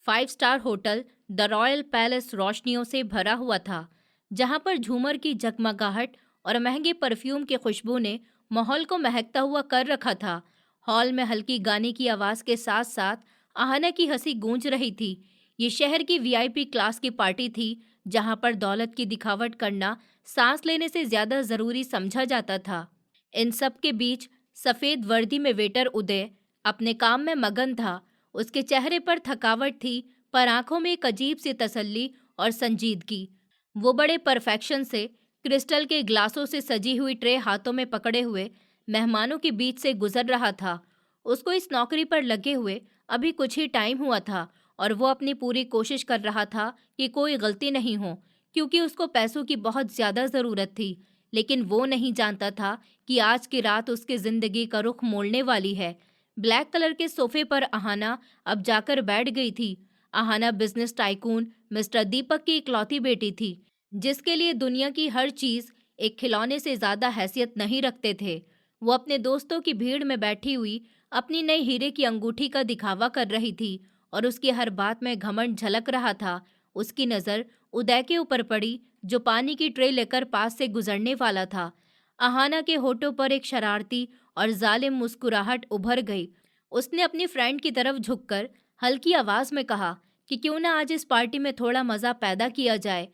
Five star hotel the royal palace रोशनियों से भरा हुआ था, जहां पर झूमर की जगमगाहट और महंगे परफ्यूम की खुशबू ने माहौल को महकता हुआ कर रखा था। हॉल में हल्की गाने की आवाज के साथ साथ आहना की हंसी गूंज रही थी। ये शहर की वीआईपी क्लास की पार्टी थी, जहां पर दौलत की दिखावट करना सांस लेने से ज्यादा जरूरी समझा जाता था। इन सब के बीच सफेद वर्दी में वेटर उदय अपने काम में मगन था। उसके चेहरे पर थकावट थी, पर आंखों में एक अजीब सी तसल्ली और संजीदगी। वो बड़े परफेक्शन से क्रिस्टल के ग्लासों से सजी हुई ट्रे हाथों में पकड़े हुए मेहमानों के बीच से गुजर रहा था। उसको इस नौकरी पर लगे हुए अभी कुछ ही टाइम हुआ था, और वो अपनी पूरी कोशिश कर रहा था कि कोई गलती नहीं हो, क्योंकि उसको पैसों की बहुत ज्यादा जरूरत थी। लेकिन वो नहीं जानता था कि आज की रात उसकी जिंदगी का रुख मोड़ने वाली है। ब्लैक कलर के सोफे पर आहाना अब जाकर बैठ गई थी। आहाना बिजनेस टाइकून मिस्टर दीपक की इकलौती बेटी थी, जिसके लिए दुनिया की हर चीज एक खिलौने से ज्यादा हैसियत नहीं रखते थे। वो अपने दोस्तों की भीड़ में बैठी हुई अपनी नई हीरे की अंगूठी का दिखावा कर रही थी, और उसकी हर बात में घमंड झलक रहा था। उसकी नजर उदय के ऊपर पड़ी, जो पानी की ट्रे लेकर पास से गुजरने वाला था। आहाना के होठों पर एक शरारती और जालिम मुस्कुराहट उभर गई। उसने अपनी फ्रेंड की तरफ झुककर हल्की आवाज में कहा कि क्यों ना आज इस पार्टी में थोड़ा मजा पैदा किया जाए।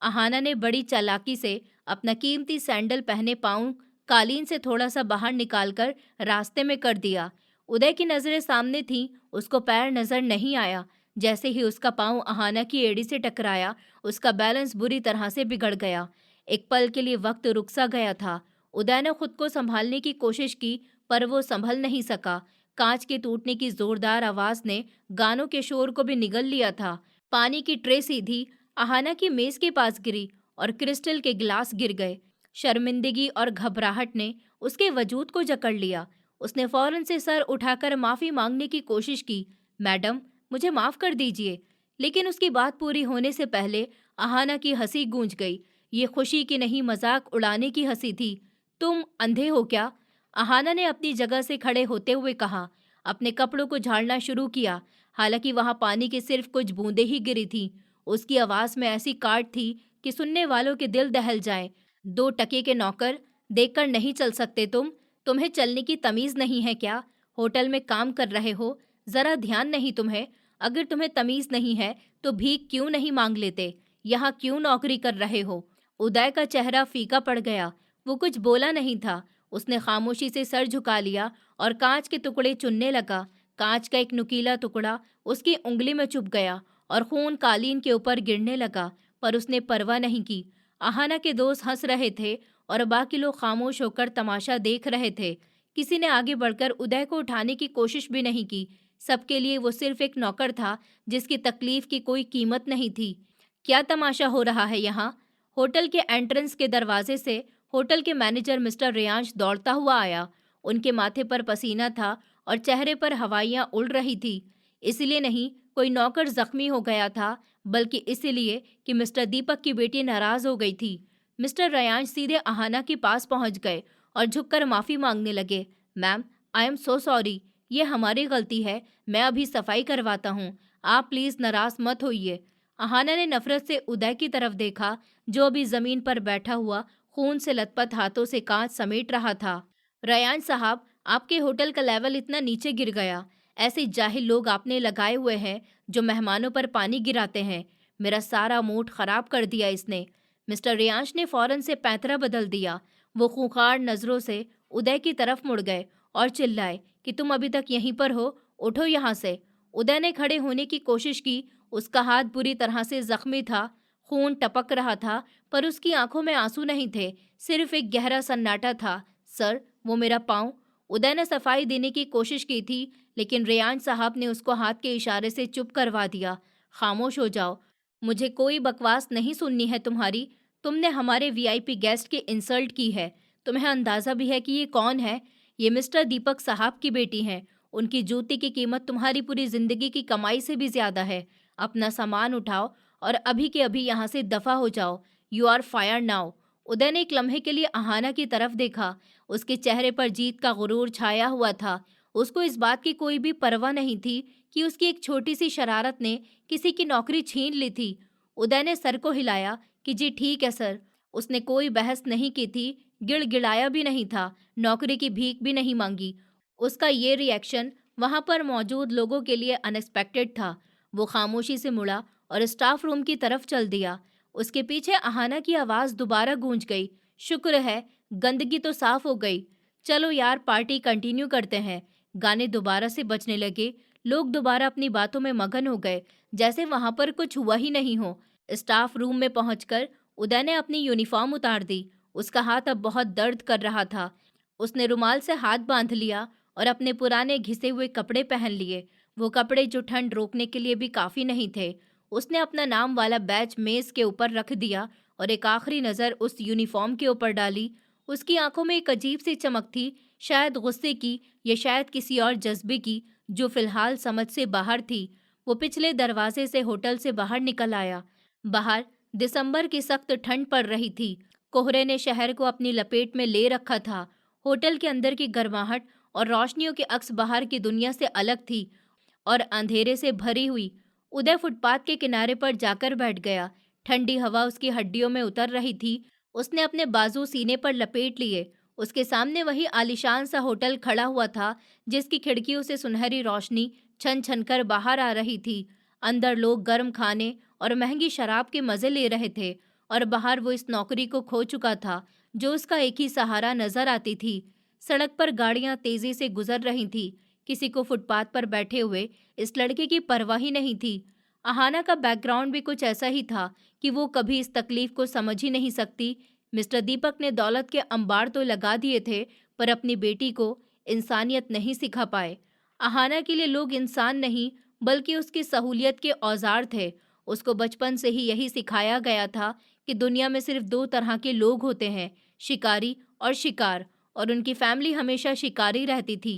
आहाना ने बड़ी चालाकी से अपना कीमती सैंडल पहने पाँव कालीन से थोड़ा सा बाहर निकालकर रास्ते में कर दिया। उदय की नजरें सामने थीं, उसको पैर नजर नहीं आया। जैसे ही उसका पाँव आहाना की एड़ी से टकराया, उसका बैलेंस बुरी तरह से बिगड़ गया। एक पल के लिए वक्त रुक सा गया था। उदय ने खुद को संभालने की कोशिश की, पर वो संभल नहीं सका। कांच के टूटने की जोरदार आवाज ने गानों के शोर को भी निगल लिया था। पानी की ट्रे सीधी आहाना की मेज के पास गिरी और क्रिस्टल के गिलास गिर गए। शर्मिंदगी और घबराहट ने उसके वजूद को जकड़ लिया। उसने फौरन से सर उठाकर माफी मांगने की कोशिश की। मैडम, मुझे माफ कर दीजिए। लेकिन उसकी बात पूरी होने से पहले आहाना की हंसी गूंज गई। ये खुशी की नहीं, मजाक उड़ाने की हंसी थी। तुम अंधे हो क्या? आहाना ने अपनी जगह से खड़े होते हुए कहा। अपने कपड़ों को झाड़ना शुरू किया, हालांकि वहां पानी की सिर्फ कुछ बूंदें ही गिरी थी। उसकी आवाज में ऐसी काट थी कि सुनने वालों के दिल दहल जाएं। 2 टके के नौकर, देखकर नहीं चल सकते तुम? तुम्हें चलने की तमीज नहीं है क्या? होटल में काम कर रहे हो, जरा ध्यान नहीं तुम्हें? अगर तुम्हें तमीज नहीं है तो भीख क्यों नहीं मांग लेते? यहाँ क्यों नौकरी कर रहे हो? उदय का चेहरा फीका पड़ गया। वो कुछ बोला नहीं था। उसने खामोशी से सर झुका लिया और कांच के टुकड़े चुनने लगा। कांच का एक नुकीला टुकड़ा उसकी उंगली में चुभ गया और खून कालीन के ऊपर गिरने लगा, पर उसने परवाह नहीं की। आहाना के दोस्त हंस रहे थे और बाकी लोग खामोश होकर तमाशा देख रहे थे। किसी ने आगे बढ़कर उदय को उठाने की कोशिश भी नहीं की। सबके लिए वो सिर्फ एक नौकर था, जिसकी तकलीफ की कोई कीमत नहीं थी। क्या तमाशा हो रहा है यहाँ? होटल के एंट्रेंस के दरवाजे से होटल के मैनेजर मिस्टर रेयांश दौड़ता हुआ आया। उनके माथे पर पसीना था और चेहरे पर हवाइयां उड़ रही थी। इसलिए नहीं कोई नौकर जख्मी हो गया था, बल्कि इसलिए कि मिस्टर दीपक की बेटी नाराज हो गई थी। मिस्टर रेयांश सीधे आहाना के पास पहुंच गए और झुककर माफी मांगने लगे। Ma'am, I am so sorry. ये हमारी गलती है। मैं अभी सफाई करवाता हूँ। आप प्लीज नाराज मत होइए। आहाना ने नफरत से उदय की तरफ देखा, जो अभी जमीन पर बैठा हुआ खून से लथपथ हाथों से कांच समेट रहा था। रयान साहब, आपके होटल का लेवल इतना नीचे गिर गया। ऐसे जाहिल लोग आपने लगाए हुए हैं जो मेहमानों पर पानी गिराते हैं। मेरा सारा मूड खराब कर दिया इसने। मिस्टर रियांश ने फौरन से पैंतरा बदल दिया। वो खूंखार नजरों से उदय की तरफ मुड़ गए और चिल्लाए कि तुम अभी तक यहीं पर हो, उठो यहाँ से। उदय ने खड़े होने की कोशिश की। उसका हाथ बुरी तरह से जख्मी था, खून टपक रहा था, पर उसकी आंखों में आंसू नहीं थे, सिर्फ एक गहरा सन्नाटा था। सर, वो मेरा पाँव। उदय ने सफाई देने की कोशिश की थी, लेकिन रेयान साहब ने उसको हाथ के इशारे से चुप करवा दिया। खामोश हो जाओ, मुझे कोई बकवास नहीं सुननी है तुम्हारी। तुमने हमारे वीआईपी गेस्ट की इंसल्ट की है। तुम्हें अंदाजा भी है कि ये कौन है? ये मिस्टर दीपक साहब की बेटी हैं। उनकी जूती की कीमत तुम्हारी पूरी जिंदगी की कमाई से भी ज्यादा है। अपना सामान उठाओ और अभी के अभी यहाँ से दफा हो जाओ। You are fire now. Uday ने एक लम्हे के लिए आहाना की तरफ देखा। उसके चेहरे पर जीत का गुरूर छाया हुआ था। उसको इस बात की कोई भी परवाह नहीं थी कि उसकी एक छोटी सी शरारत ने किसी की नौकरी छीन ली थी। उदय ने सर को हिलाया कि जी ठीक है सर। उसने कोई बहस नहीं की थी, गिड़गिड़ाया भी नहीं था, नौकरी की भीख भी नहीं मांगी। उसका ये रिएक्शन वहां पर मौजूद लोगों के लिए अनएक्सपेक्टेड था। वो खामोशी से मुड़ा और स्टाफ रूम की तरफ चल दिया। उसके पीछे अहाना की आवाज दोबारा गूंज गई, शुक्र है गंदगी तो साफ हो गई। चलो यार पार्टी कंटिन्यू करते हैं। गाने दोबारा से बजने लगे। लोग दोबारा अपनी बातों में मगन हो गए, जैसे वहां पर कुछ हुआ ही नहीं हो। स्टाफ रूम में पहुंचकर उदय ने अपनी यूनिफॉर्म उतार दी। उसका हाथ अब बहुत दर्द कर रहा था। उसने रुमाल से हाथ बांध लिया और अपने पुराने घिसे हुए कपड़े पहन लिए। वो कपड़े जो ठंड रोकने के लिए भी काफी नहीं थे। उसने अपना नाम वाला बैच मेज के ऊपर रख दिया और एक आखिरी नजर उस यूनिफॉर्म के ऊपर डाली। उसकी आंखों में एक अजीब सी चमक थी, शायद गुस्से की या शायद किसी और जज्बे की जो फिलहाल समझ से बाहर थी। वो पिछले दरवाजे से होटल से बाहर निकल आया। बाहर दिसंबर की सख्त ठंड पड़ रही थी। कोहरे ने शहर को अपनी लपेट में ले रखा था। होटल के अंदर की गर्माहट और रोशनियों के अक्स बाहर की दुनिया से अलग थी और अंधेरे से भरी हुई। उदय फुटपाथ के किनारे पर जाकर बैठ गया। ठंडी हवा उसकी हड्डियों में उतर रही थी। उसने अपने बाजू सीने पर लपेट लिए। उसके सामने वही आलीशान सा होटल खड़ा हुआ था, जिसकी खिड़कियों से सुनहरी रोशनी छन छन कर बाहर आ रही थी। अंदर लोग गर्म खाने और महंगी शराब के मजे ले रहे थे और बाहर वो इस नौकरी को खो चुका था जो उसका एक ही सहारा नजर आती थी। सड़क पर गाड़ियां तेजी से गुजर रही थी। किसी को फुटपाथ पर बैठे हुए इस लड़के की परवाह ही नहीं थी। अहाना का बैकग्राउंड भी कुछ ऐसा ही था कि वो कभी इस तकलीफ को समझ ही नहीं सकती। मिस्टर दीपक ने दौलत के अंबार तो लगा दिए थे, पर अपनी बेटी को इंसानियत नहीं सिखा पाए। अहाना के लिए लोग इंसान नहीं बल्कि उसकी सहूलियत के औजार थे। उसको बचपन से ही यही सिखाया गया था कि दुनिया में सिर्फ दो तरह के लोग होते हैं, शिकारी और शिकार, और उनकी फैमिली हमेशा शिकारी रहती थी।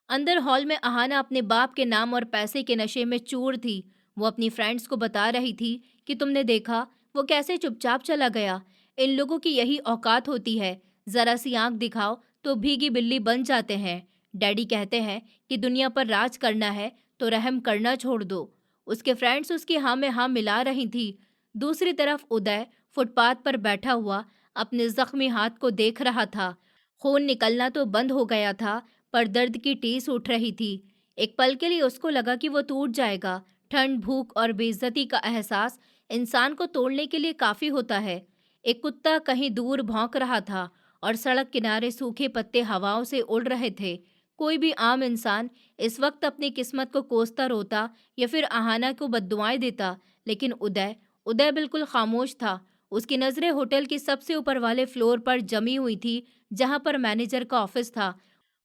अंदर हॉल में अहाना अपने बाप के नाम और पैसे के नशे में चूर थी। वो अपनी फ्रेंड्स को बता रही थी कि तुमने देखा वो कैसे चुपचाप चला गया। इन लोगों की यही औकात होती है, जरा सी आंख दिखाओ तो भीगी बिल्ली बन जाते हैं। डैडी कहते हैं कि दुनिया पर राज करना है तो रहम करना छोड़ दो। उसके फ्रेंड्स उसकी हाँ में हाँ मिला रही थी। दूसरी तरफ उदय फुटपाथ पर बैठा हुआ अपने जख्मी हाथ को देख रहा था। खून निकलना तो बंद हो गया था, पर दर्द की टीस उठ रही थी। एक पल के लिए उसको लगा कि वो टूट जाएगा। ठंड, भूख और बेइज्जती का एहसास इंसान को तोड़ने के लिए काफी होता है। एक कुत्ता कहीं दूर भौंक रहा था और सड़क किनारे सूखे पत्ते हवाओं से उड़ रहे थे। कोई भी आम इंसान इस वक्त अपनी किस्मत को कोसता रोता या फिर अहाना को बद्दुआएं देता, लेकिन उदय उदय बिल्कुल खामोश था। उसकी नजरें होटल के सबसे ऊपर वाले फ्लोर पर जमी हुई थी, जहां पर मैनेजर का ऑफिस था।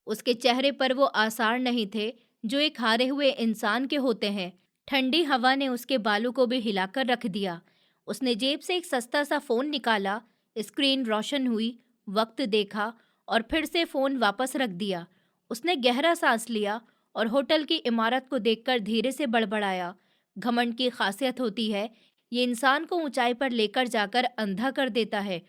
उसके चेहरे पर वो आसार नहीं थे जो एक हारे हुए इंसान के होते हैं। ठंडी हवा ने उसके बालों को भी हिलाकर रख दिया। उसने जेब से एक सस्ता सा फोन निकाला। स्क्रीन रोशन हुई, वक्त देखा और फिर से फोन वापस रख दिया। उसने गहरा सांस लिया और होटल की इमारत को देखकर धीरे से बड़बड़ाया। घमंड की खासियत होती है, ये इंसान को ऊंचाई पर लेकर जाकर अंधा कर देता है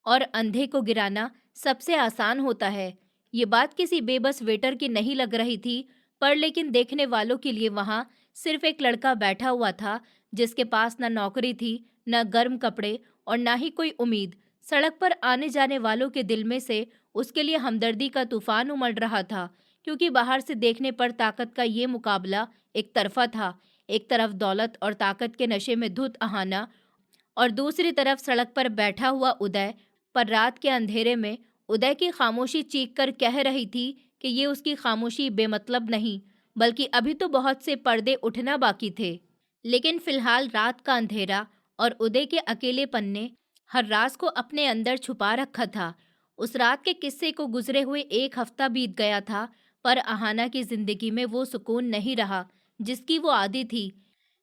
और अंधे को गिराना सबसे आसान होता है। ये बात किसी बेबस वेटर की नहीं लग रही थी, पर लेकिन देखने वालों के लिए वहां सिर्फ एक लड़का बैठा हुआ था जिसके पास न नौकरी थी, न गर्म कपड़े और ना ही कोई उम्मीद। सड़क पर आने जाने वालों के दिल में से उसके लिए हमदर्दी का तूफान उमड़ रहा था, क्योंकि बाहर से देखने पर ताकत का ये मुकाबला एक तरफा था। एक तरफ दौलत और ताकत के नशे में धुत अहाना और दूसरी तरफ सड़क पर बैठा हुआ उदय। पर रात के अंधेरे में उदय की खामोशी चीख कर कह रही थी कि ये उसकी खामोशी बेमतलब नहीं, बल्कि अभी तो बहुत से पर्दे उठना बाकी थे। लेकिन फिलहाल रात का अंधेरा और उदय के अकेलेपन ने हर राज को अपने अंदर छुपा रखा था। उस रात के किस्से को गुजरे हुए एक हफ्ता बीत गया था, पर अहाना की जिंदगी में वो सुकून नहीं रहा जिसकी वो आदी थी।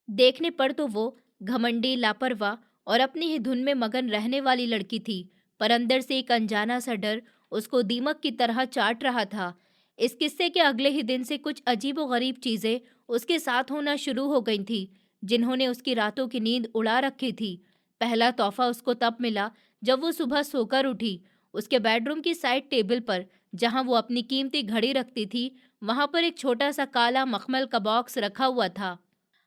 देखने पर तो वो घमंडी, लापरवाह और अपनी ही धुन में मगन रहने वाली लड़की थी, पर अंदर से एक अनजाना सा डर उसको दीमक की तरह चाट रहा था। इस किस्से के अगले ही दिन से कुछ अजीबोगरीब चीजें उसके साथ होना शुरू हो गई थी, जिन्होंने उसकी रातों की नींद उड़ा रखी थी। पहला तोहफा उसको तब मिला जब वो सुबह सोकर उठी। उसके बेडरूम की साइड टेबल पर जहां वो अपनी कीमती घड़ी रखती थी, वहां पर एक छोटा सा काला मखमल का बॉक्स रखा हुआ था।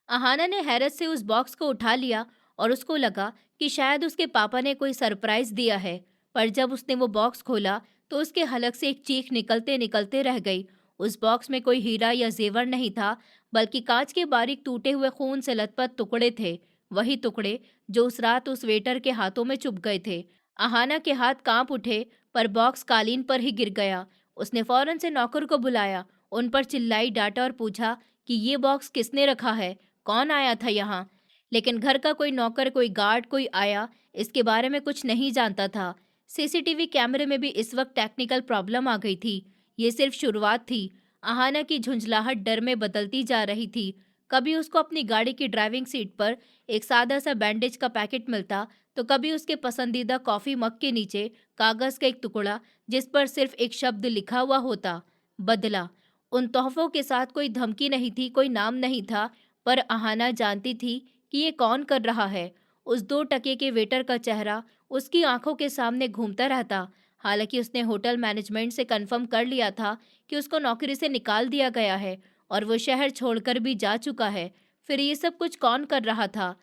अहाना ने हैरत से उस बॉक्स को उठा लिया और उसको लगा कि शायद उसके पापा ने कोई सरप्राइज दिया है। पर जब उसने वो बॉक्स खोला तो उसके हलक से एक चीख निकलते निकलते रह गई। उस बॉक्स में कोई हीरा या जेवर नहीं था, बल्कि कांच के बारीक टूटे हुए खून से लथपथ टुकड़े थे। वही टुकड़े जो उस रात उस वेटर के हाथों में चुभ गए थे। अहाना के हाथ कांप उठे, पर बॉक्स कालीन पर ही गिर गया। उसने फौरन से नौकर को बुलाया, उन पर चिल्लाई, डांटा और पूछा कि ये बॉक्स किसने रखा है, कौन आया था यहाँ। लेकिन घर का कोई नौकर, कोई गार्ड, कोई आया, इसके बारे में कुछ नहीं जानता था। सीसीटीवी कैमरे में भी इस वक्त टेक्निकल प्रॉब्लम आ गई थी। ये सिर्फ शुरुआत थी। अहाना की झुंझलाहट डर में बदलती जा रही थी। कभी उसको अपनी गाड़ी की ड्राइविंग सीट पर एक सादा सा बैंडेज का पैकेट मिलता, तो कभी उसके पसंदीदा कॉफी मग के नीचे कागज का एक टुकड़ा जिस पर सिर्फ एक शब्द लिखा हुआ होता, बदला। उन तोहफों के साथ कोई धमकी नहीं थी, कोई नाम नहीं था, पर अहाना जानती थी कि ये कौन कर रहा है। उस 2 टके के वेटर का चेहरा उसकी आंखों के सामने घूमता रहता। हालांकि उसने होटल मैनेजमेंट से कन्फर्म कर लिया था कि उसको नौकरी से निकाल दिया गया है और वो शहर छोड़कर भी जा चुका है। फिर ये सब कुछ कौन कर रहा था?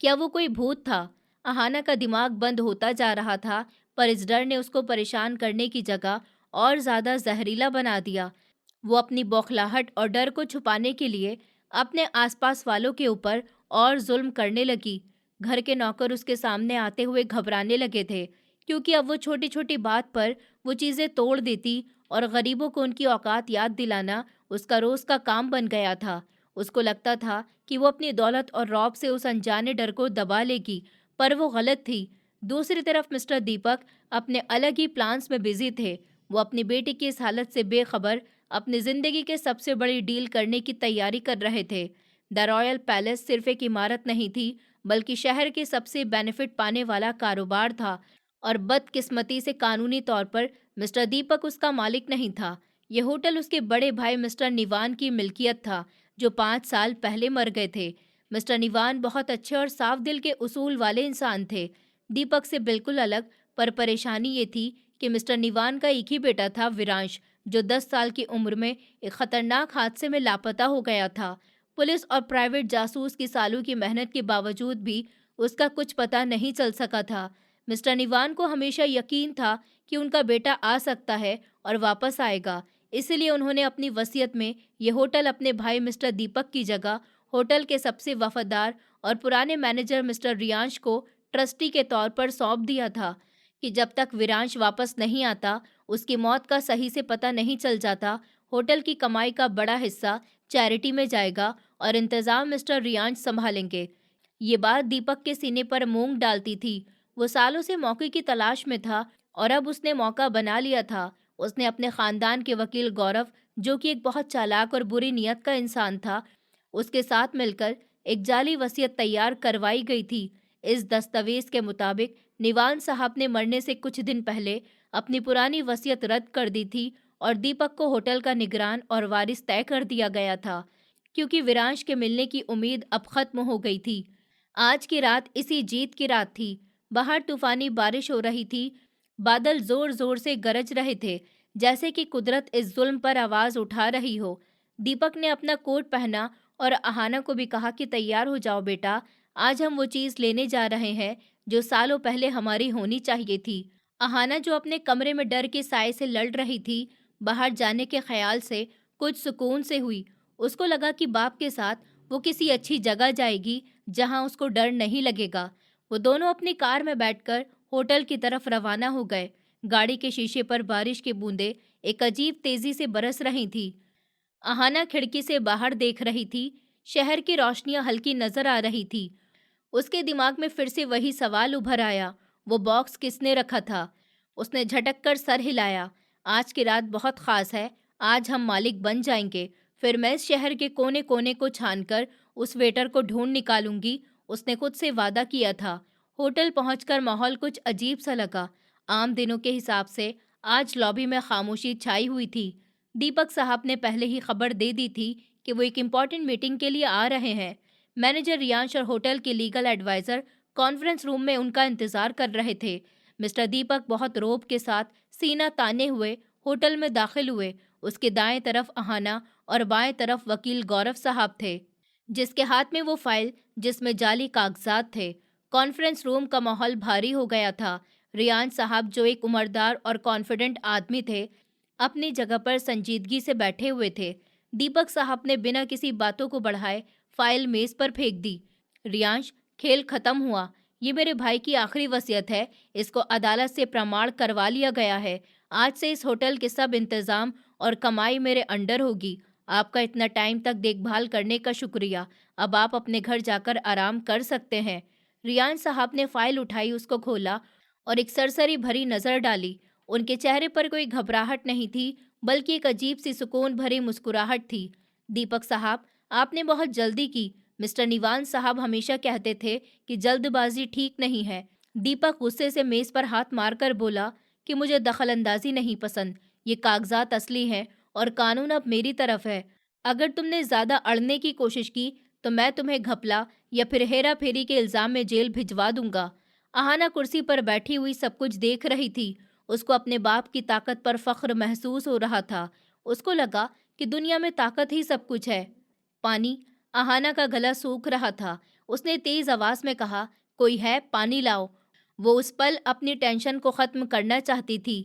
क्या वो कोई भूत था? अहाना का दिमाग बंद होता जा रहा था, पर इस डर ने उसको परेशान करने की जगह और ज़्यादा जहरीला बना दिया। वो अपनी बौखलाहट और डर को छुपाने के लिए अपने आसपास वालों के ऊपर और जुल्म करने लगी। घर के नौकर उसके सामने आते हुए घबराने लगे थे, क्योंकि अब वो छोटी छोटी बात पर वो चीज़ें तोड़ देती और गरीबों को उनकी औकात याद दिलाना उसका रोज़ का काम बन गया था। उसको लगता था कि वो अपनी दौलत और रौब से उस अनजाने डर को दबा लेगी, पर वो गलत थी। दूसरी तरफ मिस्टर दीपक अपने अलग ही प्लान्स में बिजी थे। वो अपनी बेटी की इस हालत से बेखबर अपनी जिंदगी के सबसे बड़ी डील करने की तैयारी कर रहे थे। द रॉयल पैलेस सिर्फ एक इमारत नहीं थी, बल्कि शहर के सबसे बेनिफिट पाने वाला कारोबार था, और बदकिस्मती से कानूनी तौर पर मिस्टर दीपक उसका मालिक नहीं था। ये होटल उसके बड़े भाई मिस्टर निवान की मिल्कियत था, जो 5 साल पहले मर गए थे। मिस्टर निवान बहुत अच्छे और साफ दिल के उसूल वाले इंसान थे, दीपक से बिल्कुल अलग। पर परेशानी ये थी कि मिस्टर निवान का एक ही बेटा था, विरांश, जो 10 साल की उम्र में एक खतरनाक हादसे में लापता हो गया था। पुलिस और प्राइवेट जासूस की सालों की मेहनत के बावजूद भी उसका कुछ पता नहीं चल सका था। मिस्टर निवान को हमेशा यकीन था कि उनका बेटा आ सकता है और वापस आएगा, इसलिए उन्होंने अपनी वसीयत में ये होटल अपने भाई मिस्टर दीपक की जगह होटल के सबसे वफादार और पुराने मैनेजर मिस्टर रियांश को ट्रस्टी के तौर पर सौंप दिया था, कि जब तक विरांश वापस नहीं आता, उसकी मौत का सही से पता नहीं चल जाता, होटल की कमाई का बड़ा हिस्सा चैरिटी में जाएगा और इंतजाम मिस्टर रियांश संभालेंगे। ये बात दीपक के सीने पर मूंग डालती थी। वो सालों से मौके की तलाश में था और अब उसने मौका बना लिया था। उसने अपने खानदान के वकील गौरव, जो कि एक बहुत चालाक और बुरी नीयत का इंसान था, उसके साथ मिलकर एक जाली वसीयत तैयार करवाई गई थी। इस दस्तावेज के मुताबिक निवान साहब ने मरने से कुछ दिन पहले अपनी पुरानी वसीयत रद्द कर दी थी और दीपक को होटल का निगरान और वारिस तय कर दिया गया था, क्योंकि विरांश के मिलने की उम्मीद अब खत्म हो गई थी। आज की रात इसी जीत की रात थी। बाहर तूफानी बारिश हो रही थी। बादल जोर जोर से गरज रहे थे, जैसे कि कुदरत इस जुल्म पर आवाज उठा रही हो। दीपक ने अपना कोट पहना और अहाना को भी कहा कि तैयार हो जाओ बेटा, आज हम वो चीज लेने जा रहे हैं जो सालों पहले हमारी होनी चाहिए थी। अहाना, जो अपने कमरे में डर के साए से लड़ रही थी, बाहर जाने के ख्याल से कुछ सुकून से हुई। उसको लगा कि बाप के साथ वो किसी अच्छी जगह जाएगी जहां उसको डर नहीं लगेगा। वो दोनों अपनी कार में बैठकर होटल की तरफ रवाना हो गए। गाड़ी के शीशे पर बारिश की बूंदें एक अजीब तेजी से बरस रही थी। अहाना खिड़की से बाहर देख रही थी। शहर की रोशनियां हल्की नजर आ रही थी। उसके दिमाग में फिर से वही सवाल उभर आया, वो बॉक्स किसने रखा था? उसने झटक कर सर हिलाया। आज की रात बहुत खास है। आज हम मालिक बन जाएंगे। फिर मैं इस शहर के कोने कोने को छानकर उस वेटर को ढूंढ निकालूंगी। उसने खुद से वादा किया था। होटल पहुंचकर माहौल कुछ अजीब सा लगा। आम दिनों के हिसाब से आज लॉबी में खामोशी छाई हुई थी। दीपक साहब ने पहले ही खबर दे दी थी कि वो एक इम्पॉर्टेंट मीटिंग के लिए आ रहे हैं। मैनेजर रियांश और होटल के लीगल एडवाइजर कॉन्फ्रेंस रूम में उनका इंतजार कर रहे थे। मिस्टर दीपक बहुत रौब के साथ सीना ताने हुए होटल में दाखिल हुए। उसके दाएं तरफ अहाना और बाएं तरफ वकील गौरव साहब थे, जिसके हाथ में वो फाइल जिसमें जाली कागजात थे। कॉन्फ्रेंस रूम का माहौल भारी हो गया था। रियान साहब, जो एक उम्रदार और कॉन्फिडेंट आदमी थे, अपनी जगह पर संजीदगी से बैठे हुए थे। दीपक साहब ने बिना किसी बातों को बढ़ाए फाइल मेज पर फेंक दी। रियांश, खेल खत्म हुआ। ये मेरे भाई की आखिरी वसीयत है। इसको अदालत से प्रमाण करवा लिया गया है। आज से इस होटल के सब इंतजाम और कमाई मेरे अंडर होगी। आपका इतना टाइम तक देखभाल करने का शुक्रिया। अब आप अपने घर जाकर आराम कर सकते हैं। रियान साहब ने फाइल उठाई, उसको खोला और एक सरसरी भरी नजर डाली। उनके चेहरे पर कोई घबराहट नहीं थी, बल्कि एक अजीब सी सुकून भरी मुस्कुराहट थी। दीपक साहब, आपने बहुत जल्दी की। मिस्टर निवान साहब हमेशा कहते थे कि जल्दबाजी ठीक नहीं है। दीपक गुस्से से मेज पर हाथ मारकर बोला कि मुझे दखलंदाजी नहीं पसंद। ये कागजात असली हैं और कानून अब मेरी तरफ है। अगर तुमने ज्यादा अड़ने की कोशिश की तो मैं तुम्हें घपला या फिर हेरा फेरी के इल्जाम में जेल भिजवा दूंगा। आहाना कुर्सी पर बैठी हुई सब कुछ देख रही थी। उसको अपने बाप की ताकत पर फख्र महसूस हो रहा था। उसको लगा कि दुनिया में ताकत ही सब कुछ है। पानी। आहाना का गला सूख रहा था। उसने तेज आवाज में कहा, कोई है, पानी लाओ। वो उस पल अपनी टेंशन को खत्म करना चाहती थी।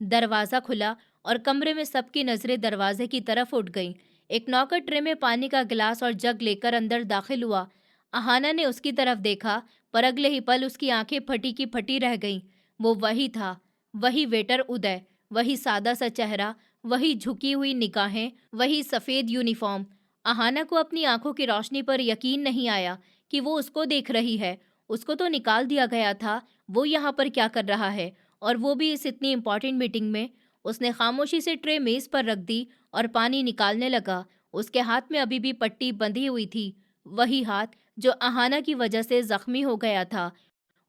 दरवाजा खुला और कमरे में सबकी नजरें दरवाजे की तरफ उठ गईं। एक नौकर ट्रे में पानी का गिलास और जग लेकर अंदर दाखिल हुआ। आहाना ने उसकी तरफ देखा, पर अगले ही पल उसकी आंखें फटी की फटी रह गईं। वो वही था, वही वेटर उदय, वही सादा सा चेहरा, वही झुकी हुई निगाहें, वही सफेद यूनिफॉर्म। आहाना को अपनी आंखों की रोशनी पर यकीन नहीं आया कि वो उसको देख रही है। उसको तो निकाल दिया गया था, वो यहाँ पर क्या कर रहा है, और वो भी इस इतनी इम्पोर्टेंट मीटिंग में। उसने खामोशी से ट्रे मेज पर रख दी और पानी निकालने लगा। उसके हाथ में अभी भी पट्टी बंधी हुई थी, वही हाथ जो आहाना की वजह से जख्मी हो गया था।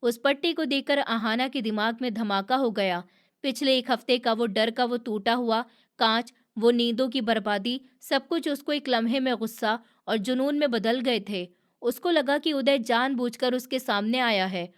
उस पट्टी को देखकर आहाना के दिमाग में धमाका हो गया। पिछले एक हफ्ते का वो डर का वो टूटा हुआ कांच, वो नींदों की बर्बादी, सब कुछ उसको एक लम्हे में गुस्सा और जुनून में बदल गए थे। उसको लगा कि उदय जानबूझकर उसके सामने आया है,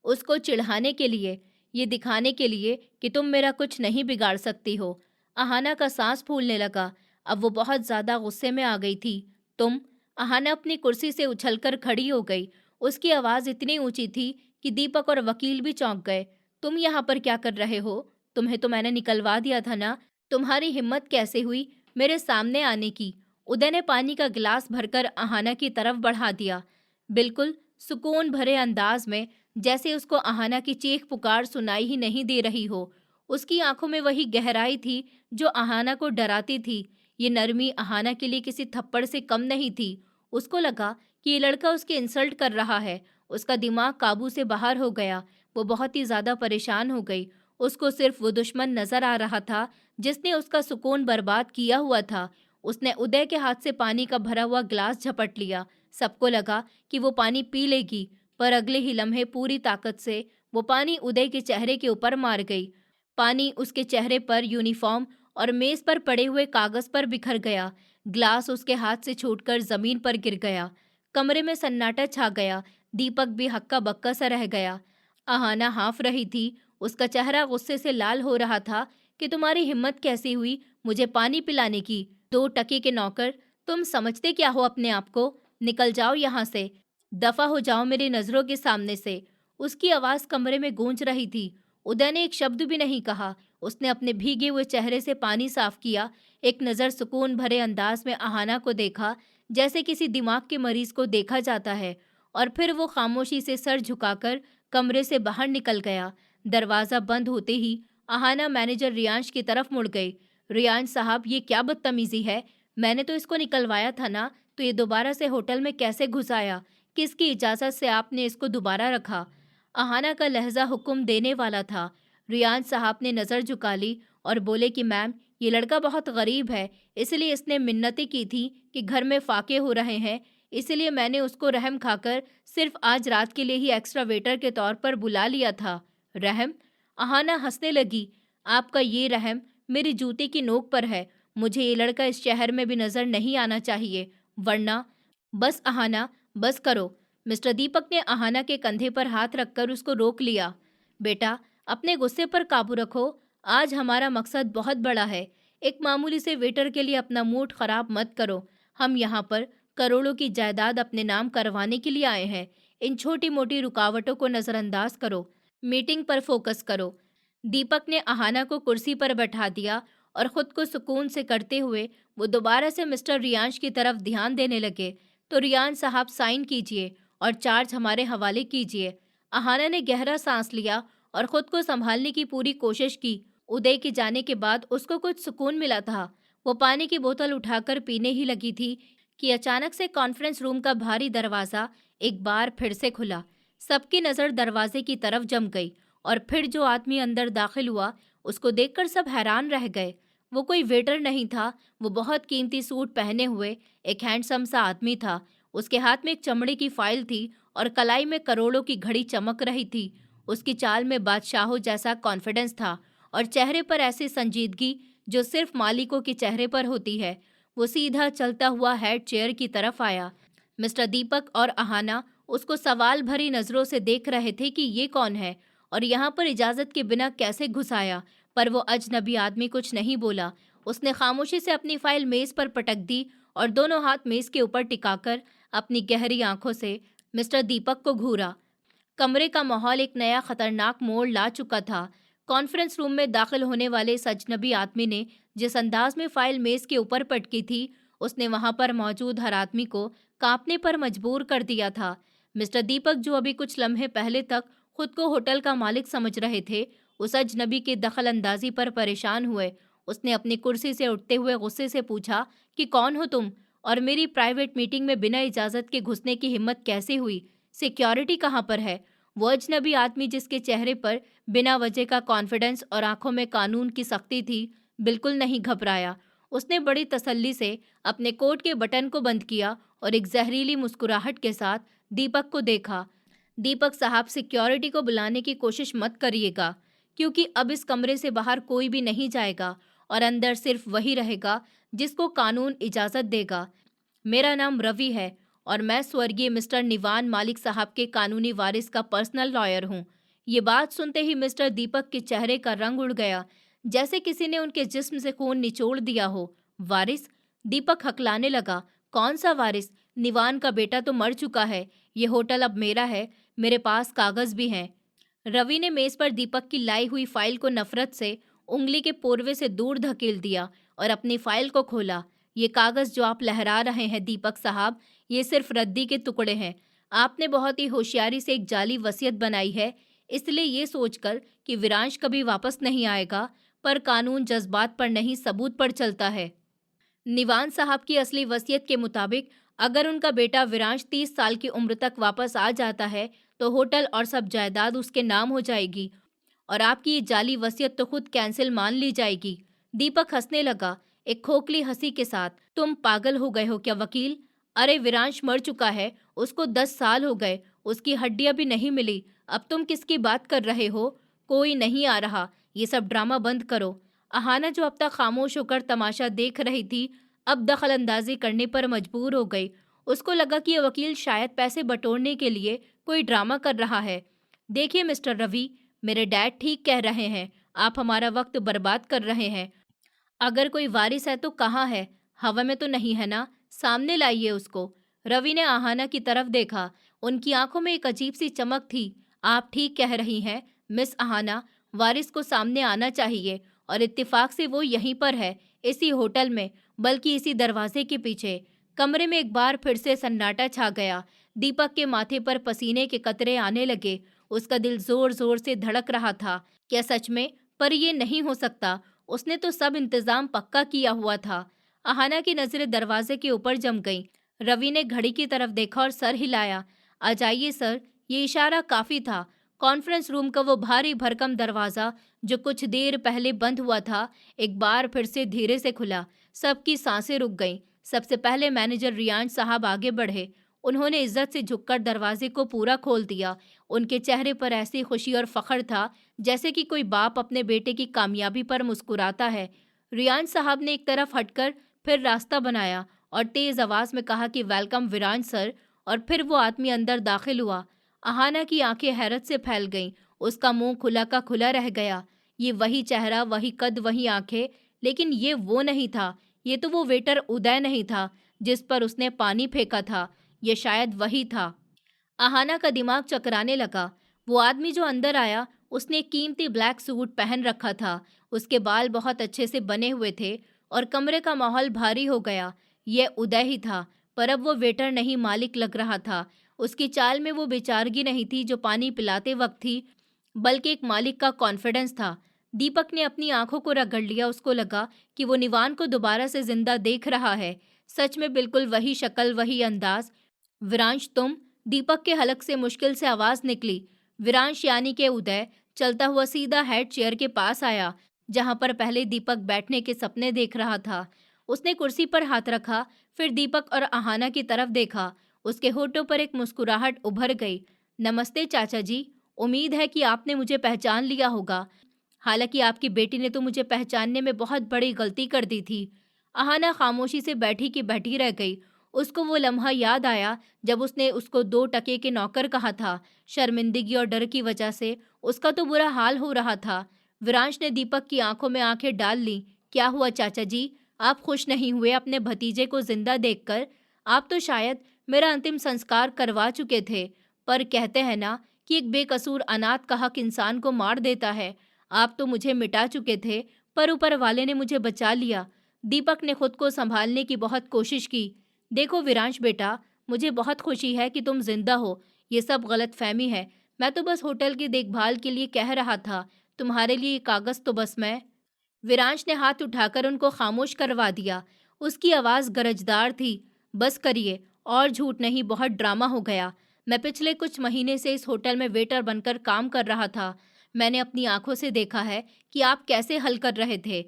उसको चिढ़ाने के लिए, ये दिखाने के लिए कि तुम मेरा कुछ नहीं बिगाड़ सकती हो। आहाना का सांस फूलने लगा। अब वो बहुत ज्यादा गुस्से में आ गई थी। तुम? आहाना अपनी कुर्सी से उछलकर खड़ी हो गई। उसकी आवाज इतनी ऊंची थी कि दीपक और वकील भी चौंक गए। तुम यहाँ पर क्या कर रहे हो? तुम्हें तो मैंने निकलवा दिया था ना। तुम्हारी हिम्मत कैसे हुई मेरे सामने आने की? उदय ने पानी का गिलास भरकर आहाना की तरफ बढ़ा दिया, बिल्कुल सुकून भरे अंदाज में, जैसे उसको आहाना की चीख पुकार सुनाई ही नहीं दे रही हो। उसकी आंखों में वही गहराई थी जो आहाना को डराती थी। ये नरमी आहाना के लिए किसी थप्पड़ से कम नहीं थी। उसको लगा कि ये लड़का उसकी इंसल्ट कर रहा है। उसका दिमाग काबू से बाहर हो गया। वो बहुत ही ज्यादा परेशान हो गई। उसको सिर्फ वो दुश्मन नजर आ रहा था जिसने उसका सुकून बर्बाद किया हुआ था। उसने उदय के हाथ से पानी का भरा हुआ ग्लास झपट लिया। सबको लगा कि वो पानी पी लेगी, पर अगले ही लम्हे पूरी ताकत से वो पानी उदय के चेहरे के ऊपर मार गई। पानी उसके चेहरे पर, यूनिफॉर्म और मेज पर पड़े हुए कागज पर बिखर गया। ग्लास उसके हाथ से छूटकर जमीन पर गिर गया। कमरे में सन्नाटा छा गया। दीपक भी हक्का बक्का सा रह गया। आहाना हाँफ रही थी। उसका चेहरा गुस्से से लाल हो रहा था कि तुम्हारी हिम्मत कैसी हुई मुझे पानी पिलाने की? 2 टके के नौकर, तुम समझते क्या हो अपने आप को? निकल जाओ यहाँ से, दफा हो जाओ मेरी नजरों के सामने से। उसकी आवाज कमरे में गूंज रही थी। उदय ने एक शब्द भी नहीं कहा। उसने अपने भीगे हुए चेहरे से पानी साफ किया, एक नज़र सुकून भरे अंदाज में आहाना को देखा, जैसे किसी दिमाग के मरीज को देखा जाता है, और फिर वो खामोशी से सर झुकाकर कमरे से बाहर निकल गया। दरवाज़ा बंद होते ही आहाना मैनेजर रियांश की तरफ मुड़ गई। रियांश साहब, ये क्या बदतमीजी है? मैंने तो इसको निकलवाया था ना, तो ये दोबारा से होटल में कैसे घुस आया? किसकी इजाज़त से आपने इसको दोबारा रखा? आहाना का लहजा हुक्म देने वाला था। रियान साहब ने नज़र झुका ली और बोले कि मैम, ये लड़का बहुत गरीब है, इसलिए इसने मिन्नतें की थी कि घर में फाके हो रहे हैं, इसलिए मैंने उसको रहम खाकर सिर्फ आज रात के लिए ही एक्स्ट्रा वेटर के तौर पर बुला लिया था। रहम? आहाना हंसने लगी। आपका ये रहम मेरी जूते की नोक पर है। मुझे ये लड़का इस शहर में भी नज़र नहीं आना चाहिए, वरना। बस आहाना, बस करो। मिस्टर दीपक ने आहाना के कंधे पर हाथ रखकर उसको रोक लिया। बेटा, अपने गुस्से पर काबू रखो। आज हमारा मकसद बहुत बड़ा है। एक मामूली से वेटर के लिए अपना मूड खराब मत करो। हम यहाँ पर करोड़ों की जायदाद अपने नाम करवाने के लिए आए हैं। इन छोटी मोटी रुकावटों को नज़रअंदाज करो। मीटिंग पर फोकस करो। दीपक ने आहाना को कुर्सी पर बैठा दिया और खुद को सुकून से करते हुए वो दोबारा से मिस्टर रियांश की तरफ ध्यान देने लगे। तो रियान साहब, साइन कीजिए और चार्ज हमारे हवाले कीजिए। आहाना ने गहरा सांस लिया और खुद को संभालने की पूरी कोशिश की। उदय के जाने के बाद उसको कुछ सुकून मिला था। वो पानी की बोतल उठाकर पीने ही लगी थी कि अचानक से कॉन्फ्रेंस रूम का भारी दरवाज़ा एक बार फिर से खुला। सबकी नज़र दरवाजे की तरफ जम गई और फिर जो आदमी अंदर दाखिल हुआ उसको देखकर सब हैरान रह गए। वो कोई वेटर नहीं था, वो बहुत कीमती सूट पहने हुए एक हैंडसम सा आदमी था। उसके हाथ में एक चमड़े की फाइल थी और कलाई में करोड़ों की घड़ी चमक रही थी। उसकी चाल में बादशाहों जैसा कॉन्फिडेंस था और चेहरे पर ऐसी संजीदगी जो सिर्फ मालिकों के चेहरे पर होती है। वो सीधा चलता हुआ हेड चेयर की तरफ आया। मिस्टर दीपक और आहाना उसको सवाल भरी नज़रों से देख रहे थे कि ये कौन है और यहाँ पर इजाज़त के बिना कैसे घुस आया। पर वो अजनबी आदमी कुछ नहीं बोला। उसने खामोशी से अपनी फाइल मेज़ पर पटक दी और दोनों हाथ मेज़ के ऊपर टिकाकर अपनी गहरी आंखों से मिस्टर दीपक को घूरा। कमरे का माहौल एक नया खतरनाक मोड़ ला चुका था। कॉन्फ्रेंस रूम में दाखिल होने वाले इस अजनबी आदमी ने जिस अंदाज में फाइल मेज के ऊपर पटकी थी, उसने वहां पर मौजूद हर आदमी को कांपने पर मजबूर कर दिया था। मिस्टर दीपक, जो अभी कुछ लम्हे पहले तक खुद को होटल का मालिक समझ रहे थे, उस अजनबी के दखल अंदाजी पर परेशान हुए। उसने अपनी कुर्सी से उठते हुए गुस्से से पूछा कि कौन हो तुम और मेरी प्राइवेट मीटिंग में बिना इजाज़त के घुसने की हिम्मत कैसे हुई? सिक्योरिटी कहाँ पर है? वो अजनबी आदमी, जिसके चेहरे पर बिना वजह का कॉन्फिडेंस और आंखों में कानून की सख्ती थी, बिल्कुल नहीं घबराया। उसने बड़ी तसल्ली से अपने कोट के बटन को बंद किया और एक जहरीली मुस्कुराहट के साथ दीपक को देखा। दीपक साहब, सिक्योरिटी को बुलाने की कोशिश मत करिएगा, क्योंकि अब इस कमरे से बाहर कोई भी नहीं जाएगा और अंदर सिर्फ वही रहेगा जिसको कानून इजाज़त देगा। मेरा नाम रवि है और मैं स्वर्गीय मिस्टर निवान मालिक साहब के कानूनी वारिस का पर्सनल लॉयर हूँ। ये बात सुनते ही मिस्टर दीपक के चेहरे का रंग उड़ गया, जैसे किसी ने उनके जिस्म से खून निचोड़ दिया हो। वारिस? दीपक हकलाने लगा। कौन सा वारिस? निवान का बेटा तो मर चुका है। ये होटल अब मेरा है। मेरे पास कागज भी हैं। रवि ने मेज पर दीपक की लाई हुई फाइल को नफरत से उंगली के पोरवे से दूर धकेल दिया और अपनी फाइल को खोला। ये कागज जो आप लहरा रहे हैं दीपक साहब, ये सिर्फ रद्दी के टुकड़े हैं। आपने बहुत ही होशियारी से एक जाली वसीयत बनाई है, इसलिए ये सोचकर कि विरांश कभी वापस नहीं आएगा। पर कानून जज्बात पर नहीं, सबूत पर चलता है। निवान साहब की असली वसीयत के मुताबिक अगर उनका बेटा विरांश 30 साल की उम्र तक वापस आ जाता है तो होटल और सब जायदाद उसके नाम हो जाएगी और आपकी ये जाली वसीयत तो खुद कैंसिल मान ली जाएगी। दीपक हंसने लगा, एक खोखली हंसी के साथ। तुम पागल हो गए हो क्या वकील? अरे विरांश मर चुका है, उसको 10 साल हो गए, उसकी हड्डियां भी नहीं मिली। अब तुम किसकी बात कर रहे हो? कोई नहीं आ रहा। ये सब ड्रामा बंद करो। अहाना, जो अब तक खामोश होकर तमाशा देख रही थी, अब दखल अंदाजी करने पर मजबूर हो गई। उसको लगा कि यह वकील शायद पैसे बटोरने के लिए कोई ड्रामा कर रहा है। देखिए मिस्टर रवि, मेरे डैड ठीक कह रहे हैं। आप हमारा वक्त बर्बाद कर रहे हैं। अगर कोई वारिस है तो कहाँ है? हवा में तो नहीं है ना? सामने लाइए उसको। रवि ने आहाना की तरफ देखा। उनकी आंखों में एक अजीब सी चमक थी। आप ठीक कह रही हैं मिस आहाना, वारिस को सामने आना चाहिए और इत्तेफाक से वो यहीं पर है, इसी होटल में, बल्कि इसी दरवाजे के पीछे। कमरे में एक बार फिर से सन्नाटा छा गया। दीपक के माथे पर पसीने के कतरे आने लगे। उसका दिल जोर जोर से धड़क रहा था। क्या सच में? पर यह नहीं हो सकता। उसने तो सब इंतजाम पक्का किया हुआ था। अहाना की नजरें दरवाजे के ऊपर जम गईं। रवि ने घड़ी की तरफ देखा और सर हिलाया। आ जाइए सर। ये इशारा काफी था। कॉन्फ्रेंस रूम का वो भारी भरकम दरवाजा जो कुछ देर पहले बंद हुआ था, एक बार फिर से धीरे से खुला। सबकी सांसें रुक गईं। सबसे पहले मैनेजर रियान साहब आगे बढ़े। उन्होंने इज्जत से झुककर दरवाजे को पूरा खोल दिया। उनके चेहरे पर ऐसी खुशी और फख्र था जैसे कि कोई बाप अपने बेटे की कामयाबी पर मुस्कुराता है। रियान साहब ने एक तरफ हटकर फिर रास्ता बनाया और तेज आवाज में कहा कि वेलकम विरान सर, और फिर वो आदमी अंदर दाखिल हुआ। अहाना की आंखें हैरत से फैल गईं। उसका मुंह खुला का खुला रह गया। ये वही चेहरा, वही कद, वही आंखें, लेकिन ये वो नहीं था। ये तो वो वेटर उदय नहीं था जिस पर उसने पानी फेंका था। ये शायद वही था। आहाना का दिमाग चकराने लगा। वो आदमी जो अंदर आया, उसने एक कीमती ब्लैक सूट पहन रखा था। उसके बाल बहुत अच्छे से बने हुए थे और कमरे का माहौल भारी हो गया। यह उदय ही था, पर अब वो वेटर नहीं, मालिक लग रहा था। उसकी चाल में वो बेचारगी नहीं थी जो पानी पिलाते वक्त थी, बल्कि एक मालिक का कॉन्फिडेंस था। दीपक ने अपनी आंखों को रगड़ लिया। उसको लगा कि वो निवान को दोबारा से जिंदा देख रहा है। सच में बिल्कुल वही शक्ल, वही अंदाज। विरांश, तुम? दीपक के हलक से मुश्किल से आवाज निकली। विरांश यानी के उदय चलता हुआ सीधा हेड चेयर के पास आया, जहां पर पहले दीपक बैठने के सपने देख रहा था। उसने कुर्सी पर हाथ रखा, फिर दीपक और आहाना की तरफ देखा। उसके होठों पर एक मुस्कुराहट उभर गई। नमस्ते चाचा जी। उम्मीद है कि आपने मुझे पहचान लिया होगा। हालांकि आपकी बेटी ने तो मुझे पहचानने में बहुत बड़ी गलती कर दी थी। आहाना खामोशी से बैठी की बैठी रह गई। उसको वो लम्हा याद आया जब उसने उसको 2 टके के नौकर कहा था। शर्मिंदगी और डर की वजह से उसका तो बुरा हाल हो रहा था। विरांश ने दीपक की आंखों में आंखें डाल ली। क्या हुआ चाचा जी? आप खुश नहीं हुए अपने भतीजे को जिंदा देखकर? आप तो शायद मेरा अंतिम संस्कार करवा चुके थे, पर कहते हैं ना कि एक बेकसूर अनाथ का हक इंसान को मार देता है। आप तो मुझे मिटा चुके थे, पर ऊपर वाले ने मुझे बचा लिया। दीपक ने खुद को संभालने की बहुत कोशिश की। देखो विरांश बेटा, मुझे बहुत खुशी है कि तुम जिंदा हो। ये सब गलतफहमी है। मैं तो बस होटल की देखभाल के लिए कह रहा था। तुम्हारे लिए ये कागज तो बस मैं। विरांश ने हाथ उठाकर उनको खामोश करवा दिया। उसकी आवाज गरजदार थी। बस करिए, और झूठ नहीं, बहुत ड्रामा हो गया। मैं पिछले कुछ महीने से इस होटल में वेटर बनकर काम कर रहा था। मैंने अपनी आंखों से देखा है कि आप कैसे हल कर रहे थे।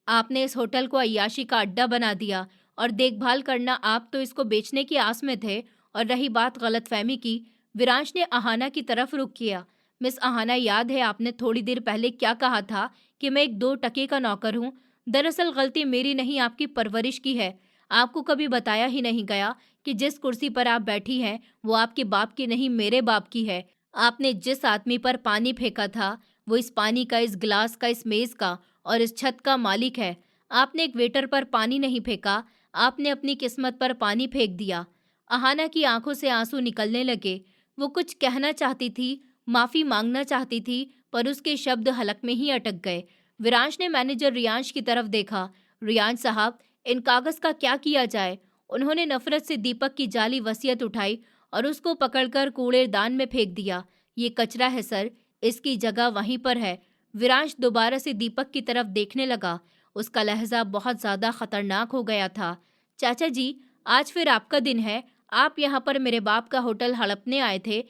आपने इस होटल को अय्याशी का अड्डा बना दिया, और देखभाल करना आप तो इसको बेचने की आस में थे। और रही बात गलतफहमी की, विरांश ने आहाना की तरफ रुख किया। मिस आहाना, याद है आपने थोड़ी देर पहले क्या कहा था कि मैं एक 2 टके का नौकर हूँ? दरअसल गलती मेरी नहीं, आपकी परवरिश की है। आपको कभी बताया ही नहीं गया कि जिस कुर्सी पर आप बैठी हैं वो आपके बाप की नहीं, मेरे बाप की है। आपने जिस आदमी पर पानी फेंका था, वो इस पानी का, इस गिलास का, इस मेज का और इस छत का मालिक है। आपने एक वेटर पर पानी नहीं फेंका, आपने अपनी किस्मत पर पानी फेंक दिया। अहाना की आंखों से आंसू निकलने लगे। वो कुछ कहना चाहती थी, माफी मांगना चाहती थी, पर उसके शब्द हलक में ही अटक गए। विरांश ने मैनेजर रियांश की तरफ देखा। रियांश साहब, इन कागज का क्या किया जाए? उन्होंने नफरत से दीपक की जाली वसीयत उठाई और उसको पकड़कर कूड़ेदान में फेंक दिया। ये कचरा है सर, इसकी जगह वहीं पर है। विरांश दोबारा से दीपक की तरफ देखने लगा। उसका लहजा बहुत ज्यादा खतरनाक हो गया था। चाचा जी, आज फिर आपका दिन है। आप यहाँ पर मेरे बाप का होटल हड़पने आए थे।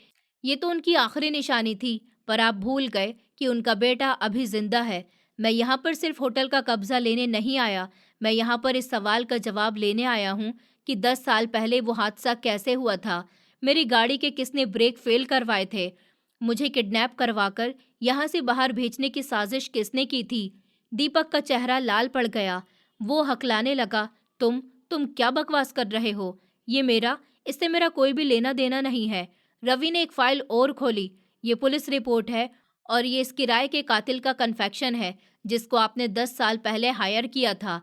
ये तो उनकी आखिरी निशानी थी, पर आप भूल गए कि उनका बेटा अभी जिंदा है। मैं यहाँ पर सिर्फ होटल का कब्जा लेने नहीं आया, मैं यहाँ पर इस सवाल का जवाब लेने आया हूँ कि 10 साल पहले वो हादसा कैसे हुआ था। मेरी गाड़ी के किसने ब्रेक फेल करवाए थे? मुझे किडनैप करवाकर यहाँ से बाहर भेजने की साजिश किसने की थी? दीपक का चेहरा लाल पड़ गया। वो हकलाने लगा। तुम क्या बकवास कर रहे हो? ये मेरा, इससे मेरा कोई भी लेना देना नहीं है। रवि ने एक फाइल और खोली। ये पुलिस रिपोर्ट है, और ये इस किराए के कातिल का कन्फेक्शन है जिसको आपने 10 साल पहले हायर किया था।